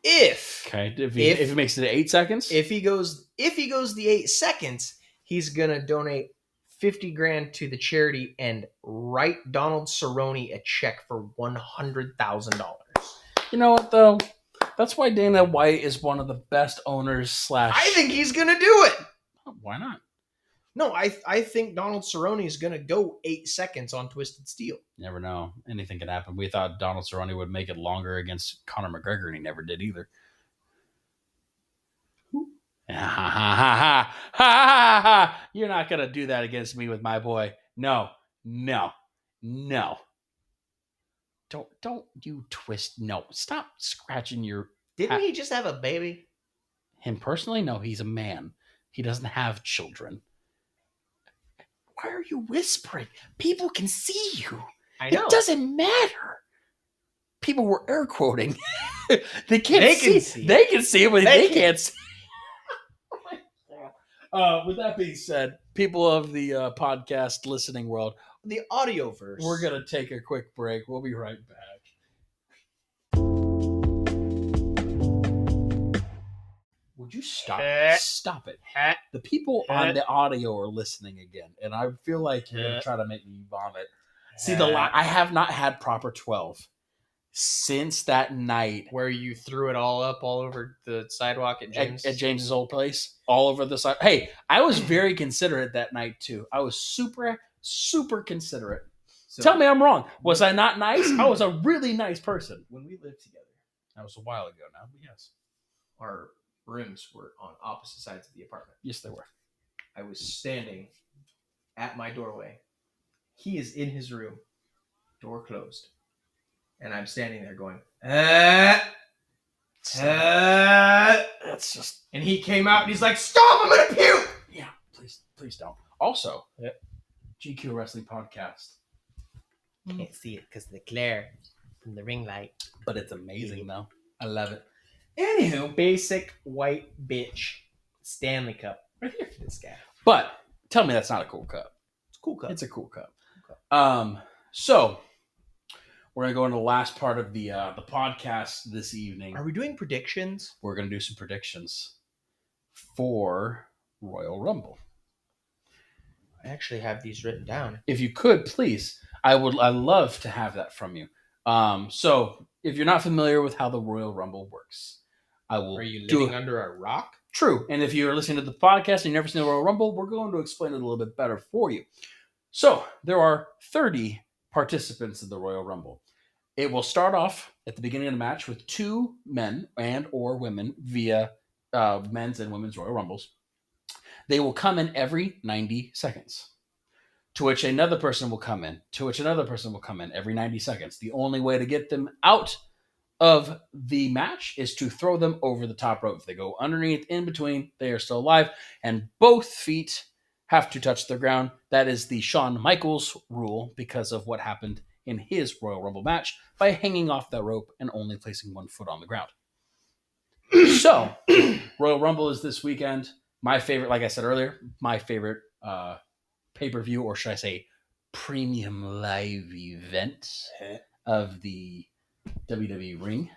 If he makes it to 8 seconds, if he goes the 8 seconds, he's gonna donate $50,000 to the charity and write Donald Cerrone a check for $100,000. You know what though? That's why Dana White is one of the best owners. I think he's gonna do it. Why not? No, I think Donald Cerrone is gonna go 8 seconds on Twisted Steel. Never know. Anything could happen. We thought Donald Cerrone would make it longer against Conor McGregor, and he never did either. You're not gonna do that against me with my boy. No. Don't you twist. No, stop scratching your. Didn't he just have a baby? Him personally? No, he's a man. He doesn't have children. Why are you whispering? People can see you. I know. It doesn't matter. People were air quoting. They can see. They can see it, but they can't see. With that being said, people of the podcast listening world, the audioverse, we're going to take a quick break. We'll be right back. Would you stop? Stop it. The people on the audio are listening again, and I feel like you're going to try to make me vomit. See, I have not had proper 12 since that night where you threw it all up all over the sidewalk at James's old place, all over the side. Hey, I was very considerate that night too. I was super considerate. So, tell me I'm wrong. Was I not nice? I was a really nice person. When we lived together, that was a while ago now, but yes, our rooms were on opposite sides of the apartment. Yes, they were. I was standing at my doorway. He is in his room, door closed. And I'm standing there going, That's just. And he came out and he's like, "Stop! I'm gonna puke." Yeah, please don't. Also, GQ Wrestling Podcast. Can't see it because of the glare from the ring light. But it's amazing though. I love it. Anywho, Basic white bitch Stanley Cup right here for this guy. But tell me that's not a cool cup. It's a cool cup. It's a cool cup. So we're gonna go into the last part of the podcast this evening. Are we doing predictions? We're gonna do some predictions for Royal Rumble. I actually have these written down. If you could, please, I'd love to have that from you. So if you're not familiar with how the Royal Rumble works, I will. Are you living under a rock? True. And if you're listening to the podcast and you've never seen the Royal Rumble, we're going to explain it a little bit better for you. So there are 30 participants in the Royal Rumble. It will start off at the beginning of the match with 2 men and or women via men's and women's Royal Rumbles. They will come in every 90 seconds, to which another person will come in, to which another person will come in every 90 seconds. The only way to get them out of the match is to throw them over the top rope. If they go underneath, in between, they are still alive, and both feet have to touch the ground. That is the Shawn Michaels rule because of what happened in his Royal Rumble match by hanging off that rope and only placing one foot on the ground. So, Royal Rumble is this weekend. My favorite, like I said earlier, my favorite pay-per-view, or should I say premium live event of the WWE ring.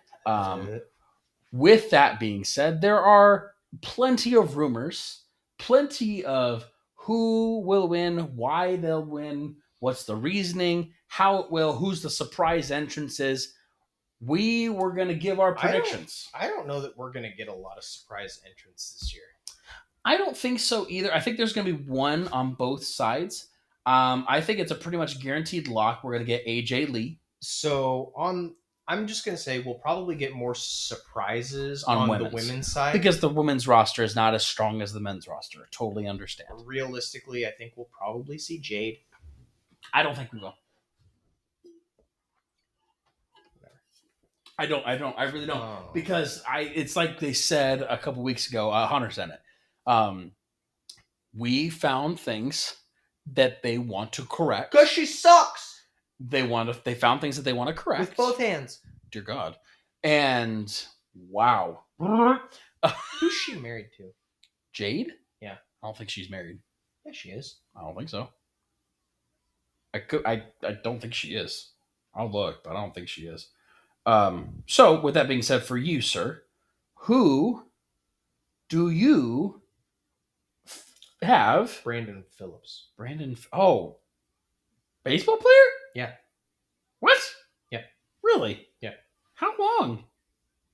With that being said, there are plenty of rumors, plenty of who will win, why they'll win, what's the reasoning, how it will, who's the surprise entrances. We were going to give our predictions. I don't know that we're going to get a lot of surprise entrants this year. I don't think so either. I think there's going to be one on both sides. I think it's a pretty much guaranteed lock. We're going to get AJ Lee. So I'm just going to say we'll probably get more surprises on the women's side. Because the women's roster is not as strong as the men's roster. Totally understand. Realistically, I think we'll probably see Jade. I don't think we will. I really don't. Oh. Because it's like they said a couple weeks ago, Hunter said it. We found things that they want to correct. Because she sucks! They found things that they want to correct. With both hands. Dear God. And wow. Who's she married to? Jade? Yeah. I don't think she's married. Yeah, she is. I don't think so. I don't think she is. I'll look, but I don't think she is. So with that being said, for you, sir, who do you have? Brandon Phillips. Baseball player? Yeah. What? Yeah. Really? Yeah. How long?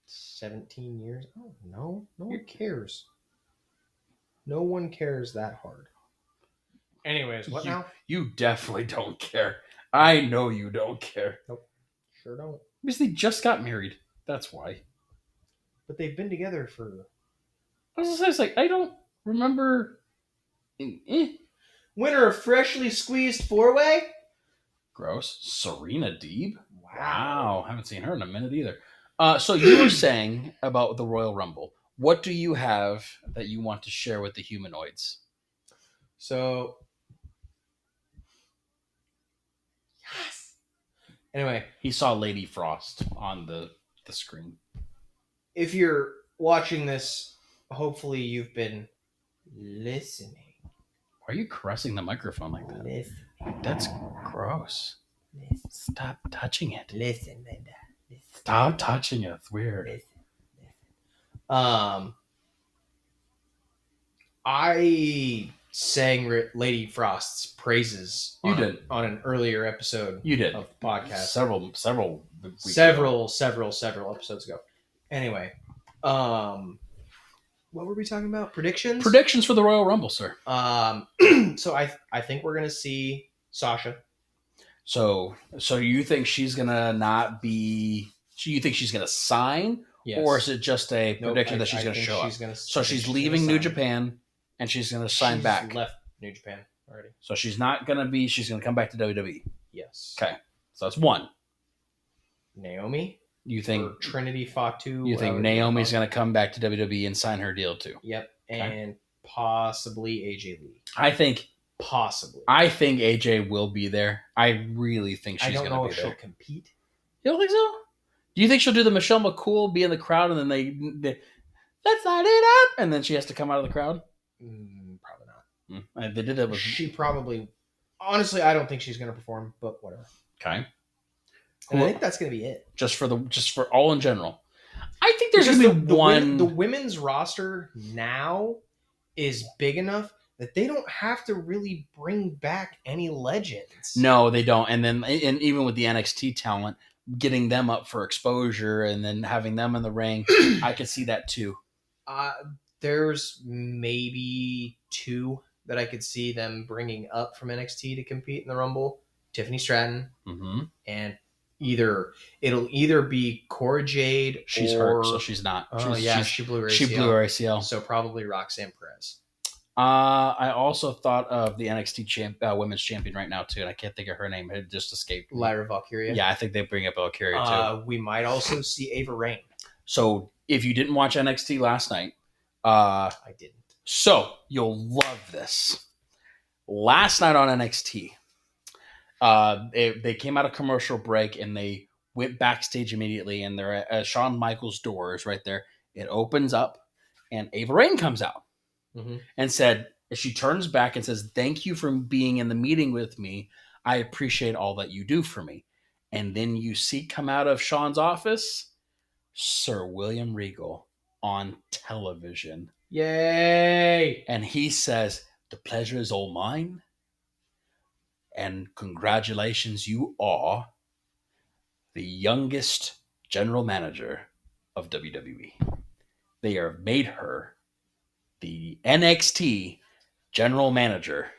17 years. Oh, no. No one cares. No one cares that hard. Anyways, what now? You definitely don't care. I know you don't care. Nope. Sure don't. Because they just got married. That's why. But they've been together for... I was gonna say, I don't remember... Winner of Freshly Squeezed 4-Way? Gross. Serena Deeb? Wow. Haven't seen her in a minute either. So you were saying about the Royal Rumble. What do you have that you want to share with the humanoids? So... Yes! Anyway. He saw Lady Frost on the screen. If you're watching this, hopefully you've been listening. Why are you caressing the microphone like that? Listen. That's gross. Listen. Stop touching it. Listen, Linda. Listen. Stop touching it. It's weird. Listen. I sang Lady Frost's praises. You did on an earlier episode. You did of the podcast. Several episodes ago. Anyway, what were we talking about? Predictions? Predictions for the Royal Rumble, sir. So I think we're gonna see Sasha. So you think she's gonna not be? You think she's gonna sign, yes. Or is it just a prediction that she's gonna show up? So she's leaving New Japan, and she's gonna sign back. She's left New Japan already. So she's not gonna be. She's gonna come back to WWE. Yes. Okay. So that's one. Naomi. You think or Trinity Fatu? You think Naomi's going to come back to WWE and sign her deal too? Yep, and possibly AJ Lee. I think AJ will be there. I really think she's going to be there. I don't know if she'll compete. You don't think so? Do you think she'll do the Michelle McCool, be in the crowd, and then they let's light it up, and then she has to come out of the crowd? Probably not. They did it with. She probably. Honestly, I don't think she's going to perform, but whatever. Okay. And I think that's going to be it. Just for all in general. I think there's going to be one. The women's roster now is big enough that they don't have to really bring back any legends. No, they don't. And even with the NXT talent, getting them up for exposure and then having them in the ring, I could see that too. There's maybe 2 that I could see them bringing up from NXT to compete in the Rumble. Tiffany Stratton and it'll either be Cora Jade. She's hurt, so she's not. She blew her ACL. She blew her ACL. So probably Roxanne Perez. I also thought of the NXT women's champion right now too, and I can't think of her name. It just escaped me. Lyra Valkyria. Yeah, I think they bring up Valkyria too. We might also see Ava Raine. So if you didn't watch NXT last night, I didn't. So you'll love this. Last night on NXT, they came out of commercial break and they went backstage immediately, and they're at Shawn Michaels' doors right there. It opens up, and Ava Raine comes out and said, she turns back and says, "Thank you for being in the meeting with me. I appreciate all that you do for me." And then you see come out of Shawn's office, Sir William Regal on television. Yay! And he says, "The pleasure is all mine. And congratulations, you are the youngest general manager of WWE." They have made her the NXT general manager.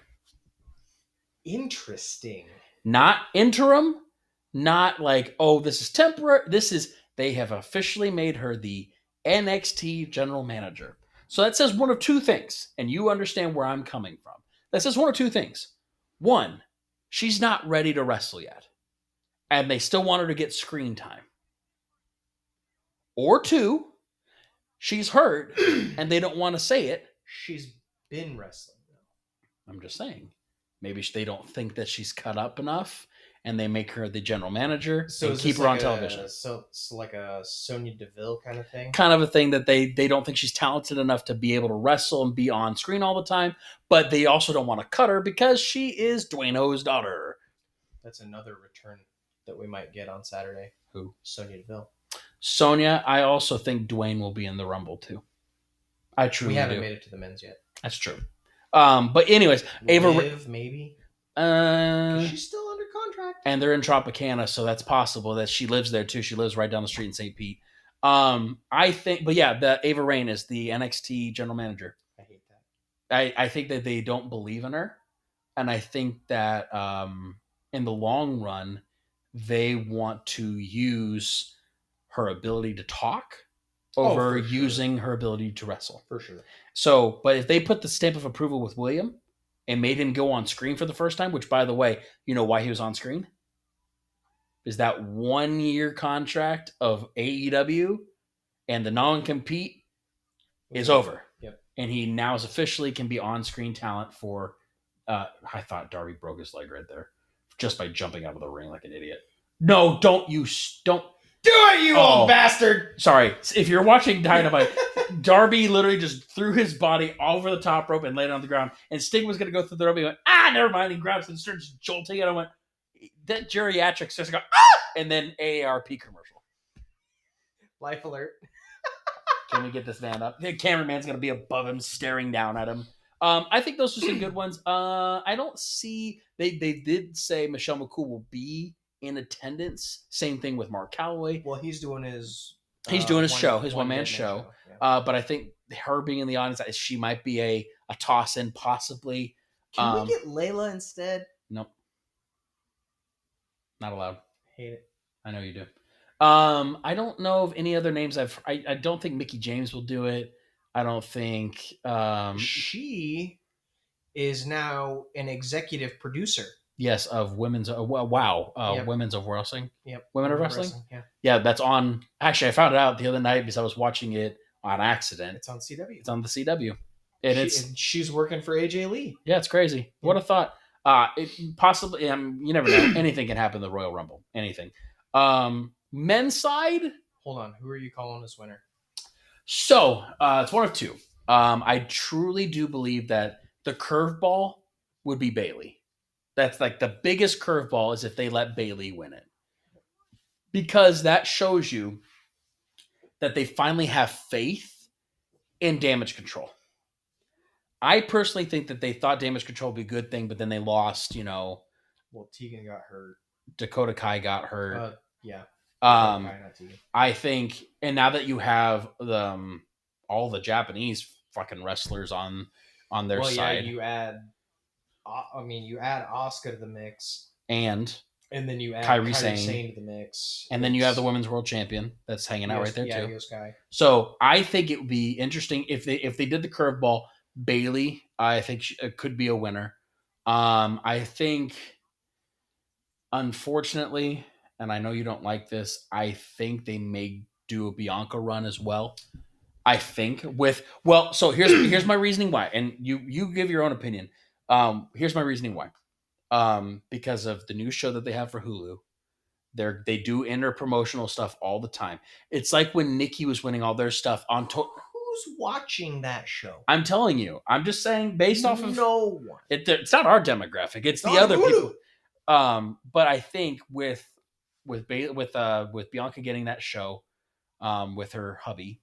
Interesting. Not interim, not like, oh, this is temporary. They have officially made her the NXT general manager. So that says one of 2 things, and you understand where I'm coming from. That says one of 2 things. 1, she's not ready to wrestle yet, and they still want her to get screen time. Or 2, she's hurt, and they don't want to say it. She's been wrestling, though. I'm just saying. Maybe they don't think that she's cut up enough, and they make her the general manager and keep her on television. So it's like a Sonya Deville kind of thing? Kind of a thing that they don't think she's talented enough to be able to wrestle and be on screen all the time, but they also don't want to cut her because she is Dwayne O's daughter. That's another return that we might get on Saturday. Who? Sonya Deville. Sonya, I also think Dwayne will be in the Rumble too. I truly do. We haven't made it to the men's yet. That's true. But anyways, Ava maybe. She's still under contract, and they're in Tropicana, so that's possible that she lives there too. She lives right down the street in St. Pete. I think, but yeah, the Ava Raine is the NXT general manager. I hate that. I think that they don't believe in her, and I think that in the long run, they want to use her ability to talk over using her ability to wrestle. For sure. So, but if they put the stamp of approval with William and made him go on screen for the first time, which, by the way, you know why he was on screen? Is that 1-year contract of AEW and the non-compete is over. Yep. And he now is officially can be on-screen talent for, I thought Darby broke his leg right there just by jumping out of the ring like an idiot. No, don't do it, you old bastard. Sorry. If you're watching Dynamite, Darby literally just threw his body over the top rope and laid it on the ground. And Sting was going to go through the rope. He went, never mind. He grabs it and starts jolting it. I went, that geriatrics just go, and then AARP commercial. Life alert. Can we get this man up? The cameraman's going to be above him, staring down at him. I think those are some good ones. I don't see, they did say Michelle McCool will be in attendance. Same thing with Mark Calloway. Well, he's doing his show, his one-man show. Yeah. But I think her being in the audience, she might be a toss-in possibly. Can we get Layla instead? Nope. Not allowed. Hate it. I know you do. I don't know of any other names. I don't think Mickie James will do it. I don't think she is now an executive producer Yes, of women's. Wow, Yep. women's of wrestling. Yep. Women of wrestling. Yeah. Yeah, that's on. Actually, I found it out the other night because I was watching it on accident. It's on CW. It's on the CW, and And she's working for AJ Lee. yeah, it's crazy. Yeah. What a thought. It possibly. You never know. Anything can happen in the Royal Rumble. Anything. Men's side. Hold on. Who are you calling this winner? So it's one of two. I truly do believe that the curveball would be Bailey. That's like the biggest curveball is if they let Bailey win it. Because that shows you that they finally have faith in damage control. I personally think that they thought damage control would be a good thing, but then they lost, Well, Tegan got hurt. Dakota Kai got hurt. Yeah. Kai, not Tegan. I think, and now that you have all the Japanese fucking wrestlers on their side. Yeah, you add Asuka to the mix. And then you add Kairi Sane to the mix. And then you have the women's world champion that's hanging out right there too. Io Sky. So I think it would be interesting if they did the curveball. Bailey, I think could be a winner. I think, unfortunately, and I know you don't like this, I think they may do a Bianca run as well. I think so here's my reasoning why, and you give your own opinion. Here's my reasoning why. Because of the new show that they have for Hulu. They do interpromotional stuff all the time. It's like when Nikki was winning all their stuff on. Who's watching that show? I'm telling you. I'm just saying based off of no one. It's not our demographic. It's the other people. But I think with Bianca getting that show, with her hubby,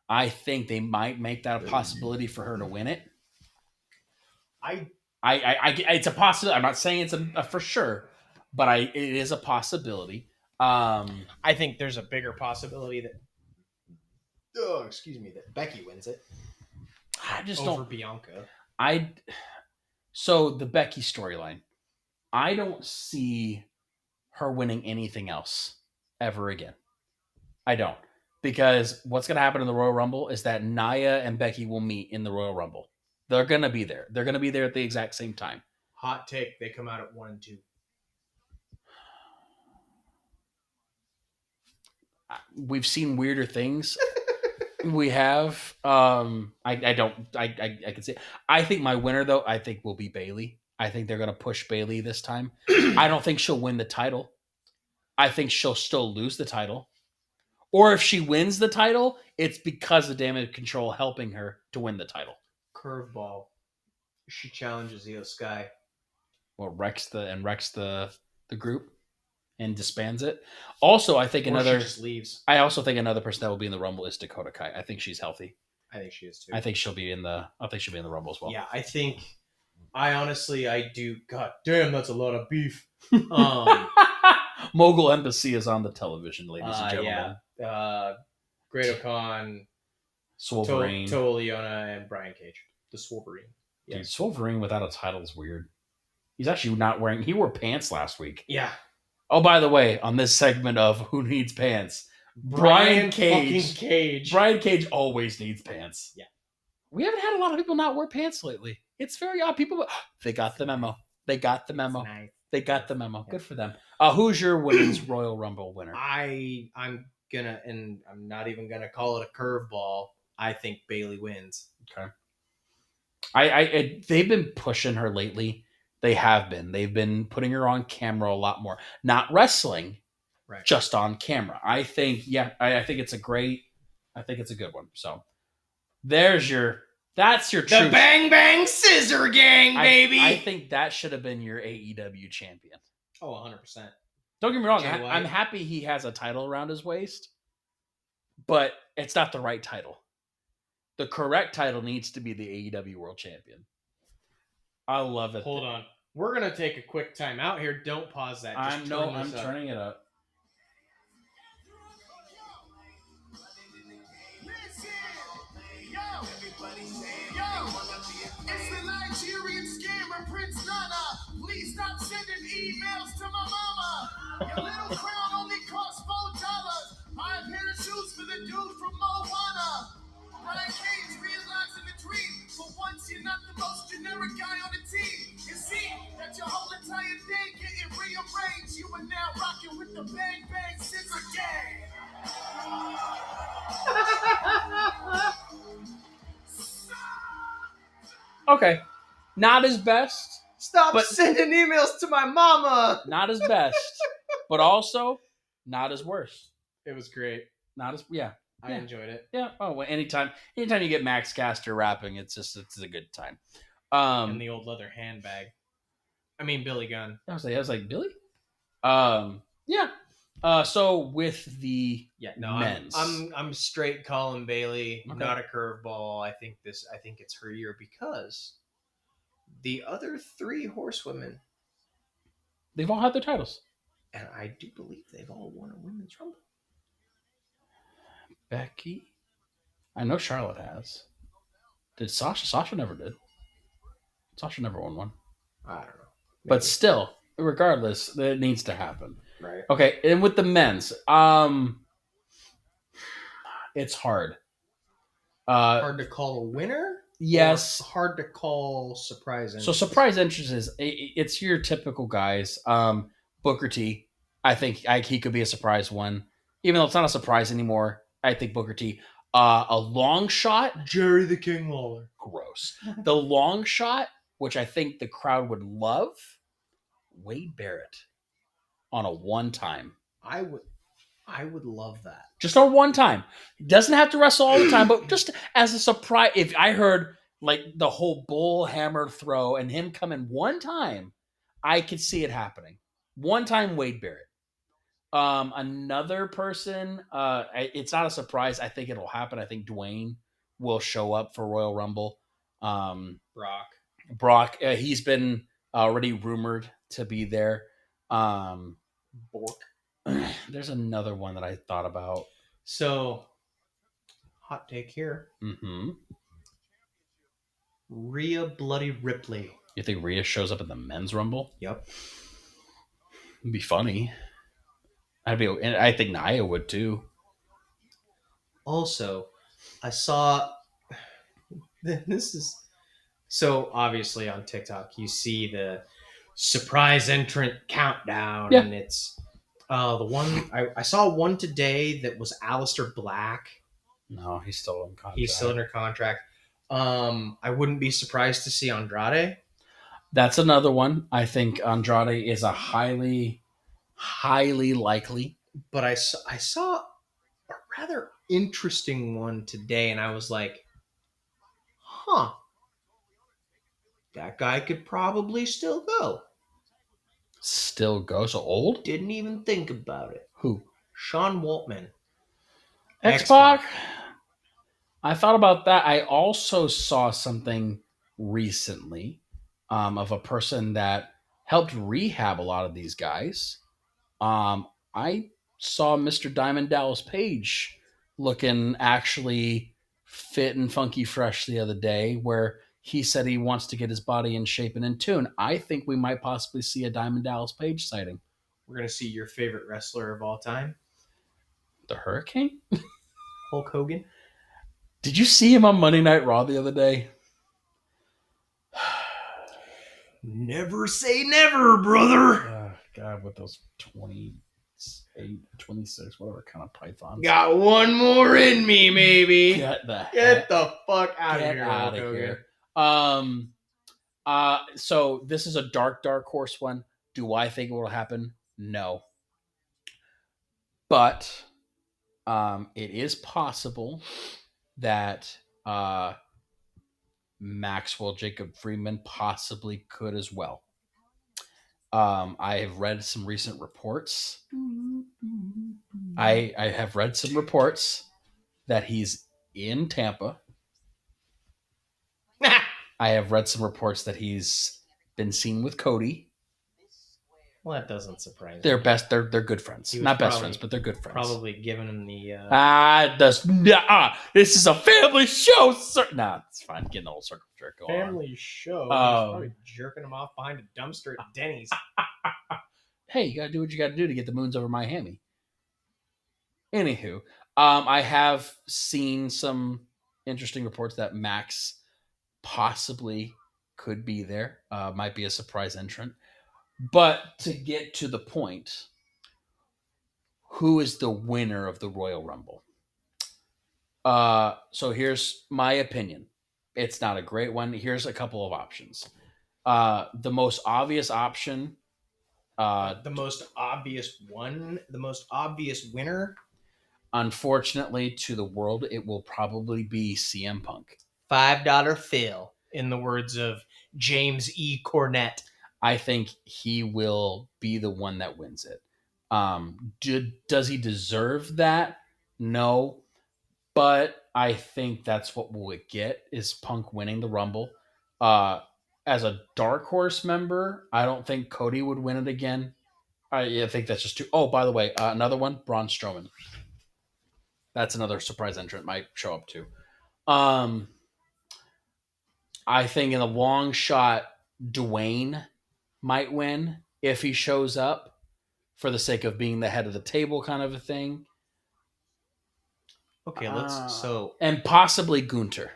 I think they might make that a possibility for her to win it. It's a possibility. I'm not saying it's a for sure, but it is a possibility. I think there's a bigger possibility that that Becky wins it. I just over don't Bianca. So the Becky storyline, I don't see her winning anything else ever again. I don't, because what's going to happen in the Royal Rumble is that Nia and Becky will meet in the Royal Rumble. They're going to be there. They're going to be there at the exact same time. Hot take: they come out at 1 and 2. We've seen weirder things. We have. I can say. I think my winner though. I think will be Bailey. I think they're going to push Bailey this time. I don't think she'll win the title. I think she'll still lose the title. Or if she wins the title, it's because of damage control helping her to win the title. Curveball. She challenges Io Sky. Well, wrecks the group and disbands it. Also, I think she just leaves. I also think another person that will be in the Rumble is Dakota Kai. I think she's healthy. I think she is too. I think she'll be in the Rumble as well. Yeah, I honestly do. God damn, that's a lot of beef. Mogul Embassy is on the television, ladies and gentlemen. Yeah. Great O'Con, Swolverine, Toa Leona, and Brian Cage. The Swolverine. Yeah. Dude, Swolverine without a title is weird. He's actually not wearing. He wore pants last week. Yeah. Oh, by the way, on this segment of Who Needs Pants, Brian Cage. Brian Cage always needs pants. Yeah. We haven't had a lot of people not wear pants lately. It's very odd. People, they got the memo. They got the memo. Nice. They got the memo. Yeah. Good for them. Who's your women's Royal Rumble winner? I'm not even gonna call it a curveball. I think Bailey wins. Okay. They've been pushing her lately. They have been. They've been putting her on camera a lot more. Not wrestling, right? Just on camera. I think it's a good one. So that's your the Bang Bang Scissor Gang, baby. I think that should have been your AEW champion. Oh, 100%. Don't get me wrong. I'm happy he has a title around his waist, but it's not the right title. The correct title needs to be the AEW World Champion. I love it. Hold on. We're going to take a quick time out here. Don't pause that. I'm turning it up. It's the Nigerian scammer, Prince Nana. Please stop sending emails to my mama. Your little crown only costs $4. I have a pair of shoes for the dude from Moana. Brian Cage realizing the dream. For once, you're not the most generic guy on the team. You see that you're The Bang Bang Scissor Gang. Okay, not his best. Stop But- sending emails to my mama. Not his best, but also not his worst. It was great. Not as I enjoyed it. Yeah. Oh, well, anytime you get Max Caster rapping, it's a good time. And the old leather handbag. I mean, Billy Gunn. I was like Billy. Yeah. So with the men's, I'm straight Colin Bailey, Okay. not a curveball. I think it's her year because the other 3 horsewomen, they've all had their titles. and I do believe they've all won a women's rumble. Becky, I know Charlotte has. Did Sasha? Sasha never did. Sasha never won one. I don't know. But still, regardless, it needs to happen. Right. Okay, and with the men's, it's hard. Hard to call a winner? Yes. Or hard to call surprise So entrance? surprise entrances, it's your typical guys. Booker T, I think he could be a surprise one. Even though it's not a surprise anymore, I think Booker T. A long shot, Jerry the King Lawler. gross. The long shot, which I think the crowd would love, Wade Barrett on a one time. I would love that. Just on one time. Doesn't have to wrestle all the time, but just as a surprise. If I heard like the whole bull hammer throw and him coming one time, I could see it happening. One time, Wade Barrett. Another person, it's not a surprise. I think it'll happen. I think Dwayne will show up for Royal Rumble. Brock, he's been already rumored to be there. Bork. There's another one that I thought about. So, hot take here. Mm-hmm. Rhea Bloody Ripley. You think Rhea shows up in the men's rumble? Yep. It'd be funny. And I think Nia would too. Also, I saw this is so obviously on TikTok you see the surprise entrant countdown, Yeah. and it's the one I saw one today that was Aleister Black. No, he's still in contract. He's still under contract. I wouldn't be surprised to see Andrade. That's another one. I think Andrade is a highly likely. But I saw a rather interesting one today, and I was like, huh, that guy could probably still go. Still go. So old? Didn't even think about it. Who? Sean Waltman. X-Pac? I thought about that. I also saw something recently of a person that helped rehab a lot of these guys. I saw Mr. Diamond Dallas Page looking actually fit and funky fresh the other day, where he said he wants to get his body in shape and in tune. I think we might possibly see a Diamond Dallas Page sighting. We're going to see your favorite wrestler of all time, The Hurricane? Hulk Hogan. Did you see him on Monday Night Raw the other day? Never say never, brother. Oh, God, with those 28, 26, whatever kind of pythons. Got one more in me, maybe. Get the fuck out Get of here. out Hulk of Hogan. here. So this is a dark horse one. Do I think it will happen? No. But it is possible that Maxwell Jacob Freeman possibly could as well. I have read some recent reports. I have read some reports that he's in Tampa. I have read some reports that he's been seen with Cody. Well, that doesn't surprise me. They're good friends. He was Not best probably- friends, but they're good friends. Probably giving him the... This is a family show, sir. Nah, it's fine. Getting the whole circle jerk going on. family show. He's Oh. probably jerking him off behind a dumpster at Denny's. Hey, you gotta do what you gotta do to get the moons over Miami. Anywho, I have seen some interesting reports that Max possibly could be there. Might be a surprise entrant. But to get to the point, who is the winner of the Royal Rumble. So here's my opinion. It's not a great one. Here's a couple of options. The most obvious option. The most obvious winner. Unfortunately, to the world, it will probably be CM Punk. $5 Phil, in the words of James E. Cornette. I think he will be the one that wins it. Does he deserve that? No. But I think that's what we'll get is Punk winning the Rumble. As a Dark Horse member, I don't think Cody would win it again. I think that's just too... Oh, by the way, another one, Braun Strowman. That's another surprise entrant might show up too. I think in the long shot, Dwayne might win if he shows up for the sake of being the head of the table kind of a thing. Okay, and possibly Gunther.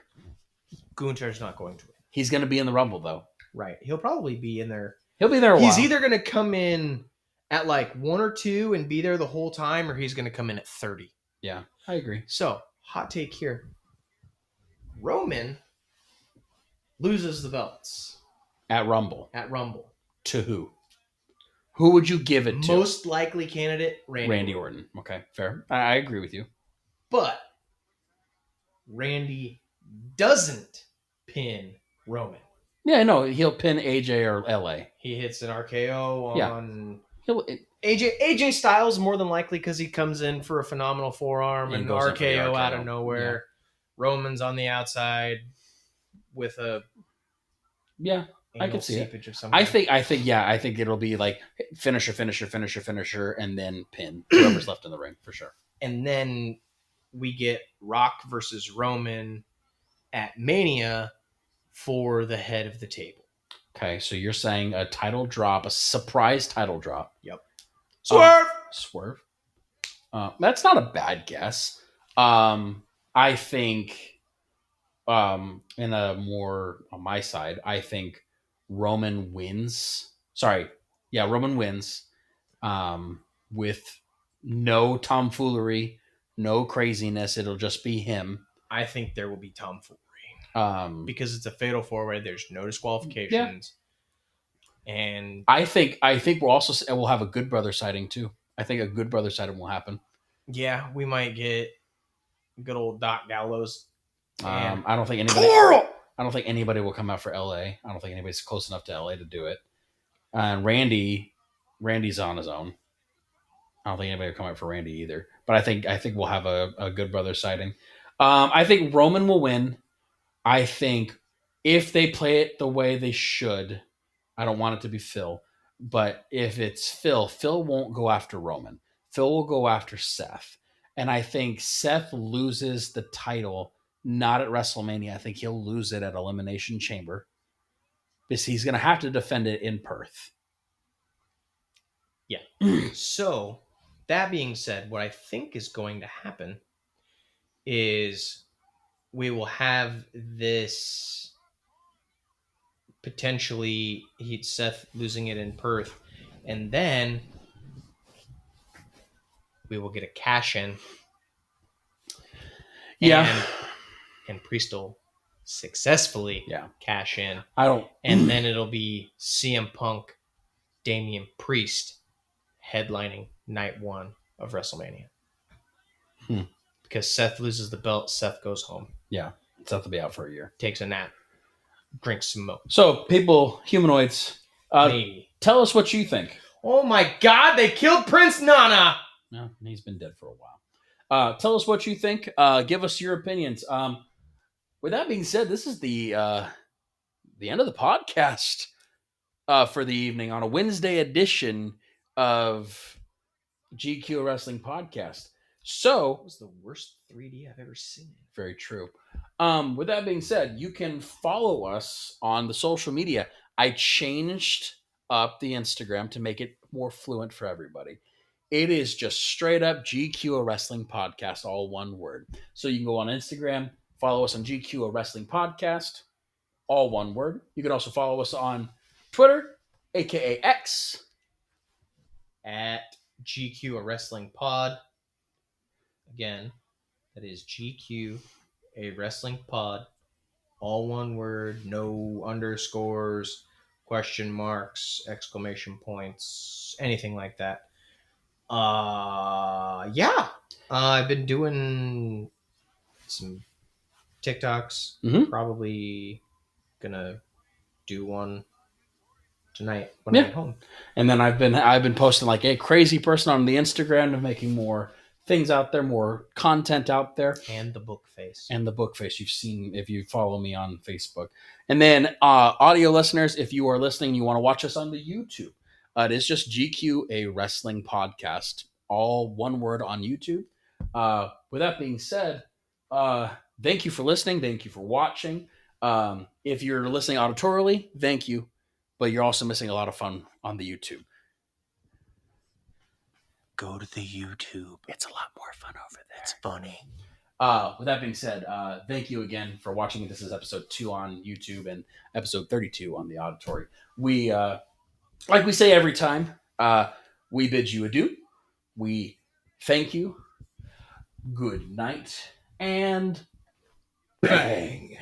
Gunther's not going to win. He's going to be in the Rumble though. Right. He'll probably be in there. He'll be there a while. He's either going to come in at like 1 or 2 and be there the whole time, or he's going to come in at 30. Yeah, I agree. So, hot take here. Roman loses the belts. At Rumble. To who? Who would you give it to? Most likely candidate, Randy Orton. Okay, fair. I agree with you. But Randy doesn't pin Roman. Yeah, no, he'll pin AJ or LA. He hits an RKO on AJ. AJ Styles more than likely because he comes in for a phenomenal forearm and RKO out of nowhere. Yeah. Roman's on the outside with a I could see it. I think it'll be like finisher, and then pin whoever's left in the ring for sure. And then we get Rock versus Roman at Mania for the head of the table. Okay, so you're saying a title drop, a surprise title drop. Yep. Swerve. That's not a bad guess. I think, in a more on my side, I think Roman wins. Roman wins. With no tomfoolery, no craziness. It'll just be him. I think there will be tomfoolery. Because it's a fatal 4-way. There's no disqualifications. Yeah. And I think we'll have a Good Brother sighting too. I think a Good Brother sighting will happen. Yeah, we might get good old Doc Gallows. I don't think anybody will come out for LA. I don't think anybody's close enough to LA to do it. And Randy's on his own. I don't think anybody will come out for Randy either. But I think we'll have a Good Brother sighting. I think Roman will win. I think if they play it the way they should, I don't want it to be Phil. But if it's Phil won't go after Roman. Phil will go after Seth. And I think Seth loses the title not at WrestleMania. I think he'll lose it at Elimination Chamber. Because he's going to have to defend it in Perth. Yeah. So, that being said, what I think is going to happen is we will have this potentially Seth losing it in Perth, and then we will get a cash in. Yeah. And Priest will successfully cash in. And then it'll be CM Punk, Damian Priest headlining night 1 of WrestleMania. Because Seth loses the belt, Seth goes home. Yeah. Seth will be out for a year. Takes a nap. Drinks some milk. So, people, humanoids, tell us what you think. Oh my God, they killed Prince Nana! No, he's been dead for a while. Tell us what you think. Give us your opinions. With that being said, this is the end of the podcast for the evening on a Wednesday edition of GQ Wrestling Podcast. So, that was the worst 3D I've ever seen. Very true. With that being said, you can follow us on the social media. I changed up the Instagram to make it more fluent for everybody. It is just straight up GQ Wrestling Podcast, all one word. So you can go on Instagram, follow us on GQ Wrestling Podcast, all one word. You can also follow us on Twitter, aka X, at GQ a Wrestling Pod. Again, that is GQ a Wrestling Pod. All one word, no underscores, question marks, exclamation points, anything like that. Yeah. I've been doing some TikToks. Mhm. Probably gonna do one tonight when Yeah. I get home. And then I've been posting like a crazy person on the Instagram and making more things out there, more content out there. And the book face. And the book face you've seen if you follow me on Facebook. And then audio listeners, if you are listening, you want to watch us on the YouTube. It is just GQ, a wrestling podcast, all one word on YouTube. With that being said, thank you for listening. Thank you for watching. If you're listening auditorily, thank you. But you're also missing a lot of fun on the YouTube. Go to the YouTube. It's a lot more fun over there. It's funny. With that being said, thank you again for watching. This is episode 2 on YouTube and episode 32 on the auditory. We, like we say every time, we bid you adieu. We thank you. Good night and bang.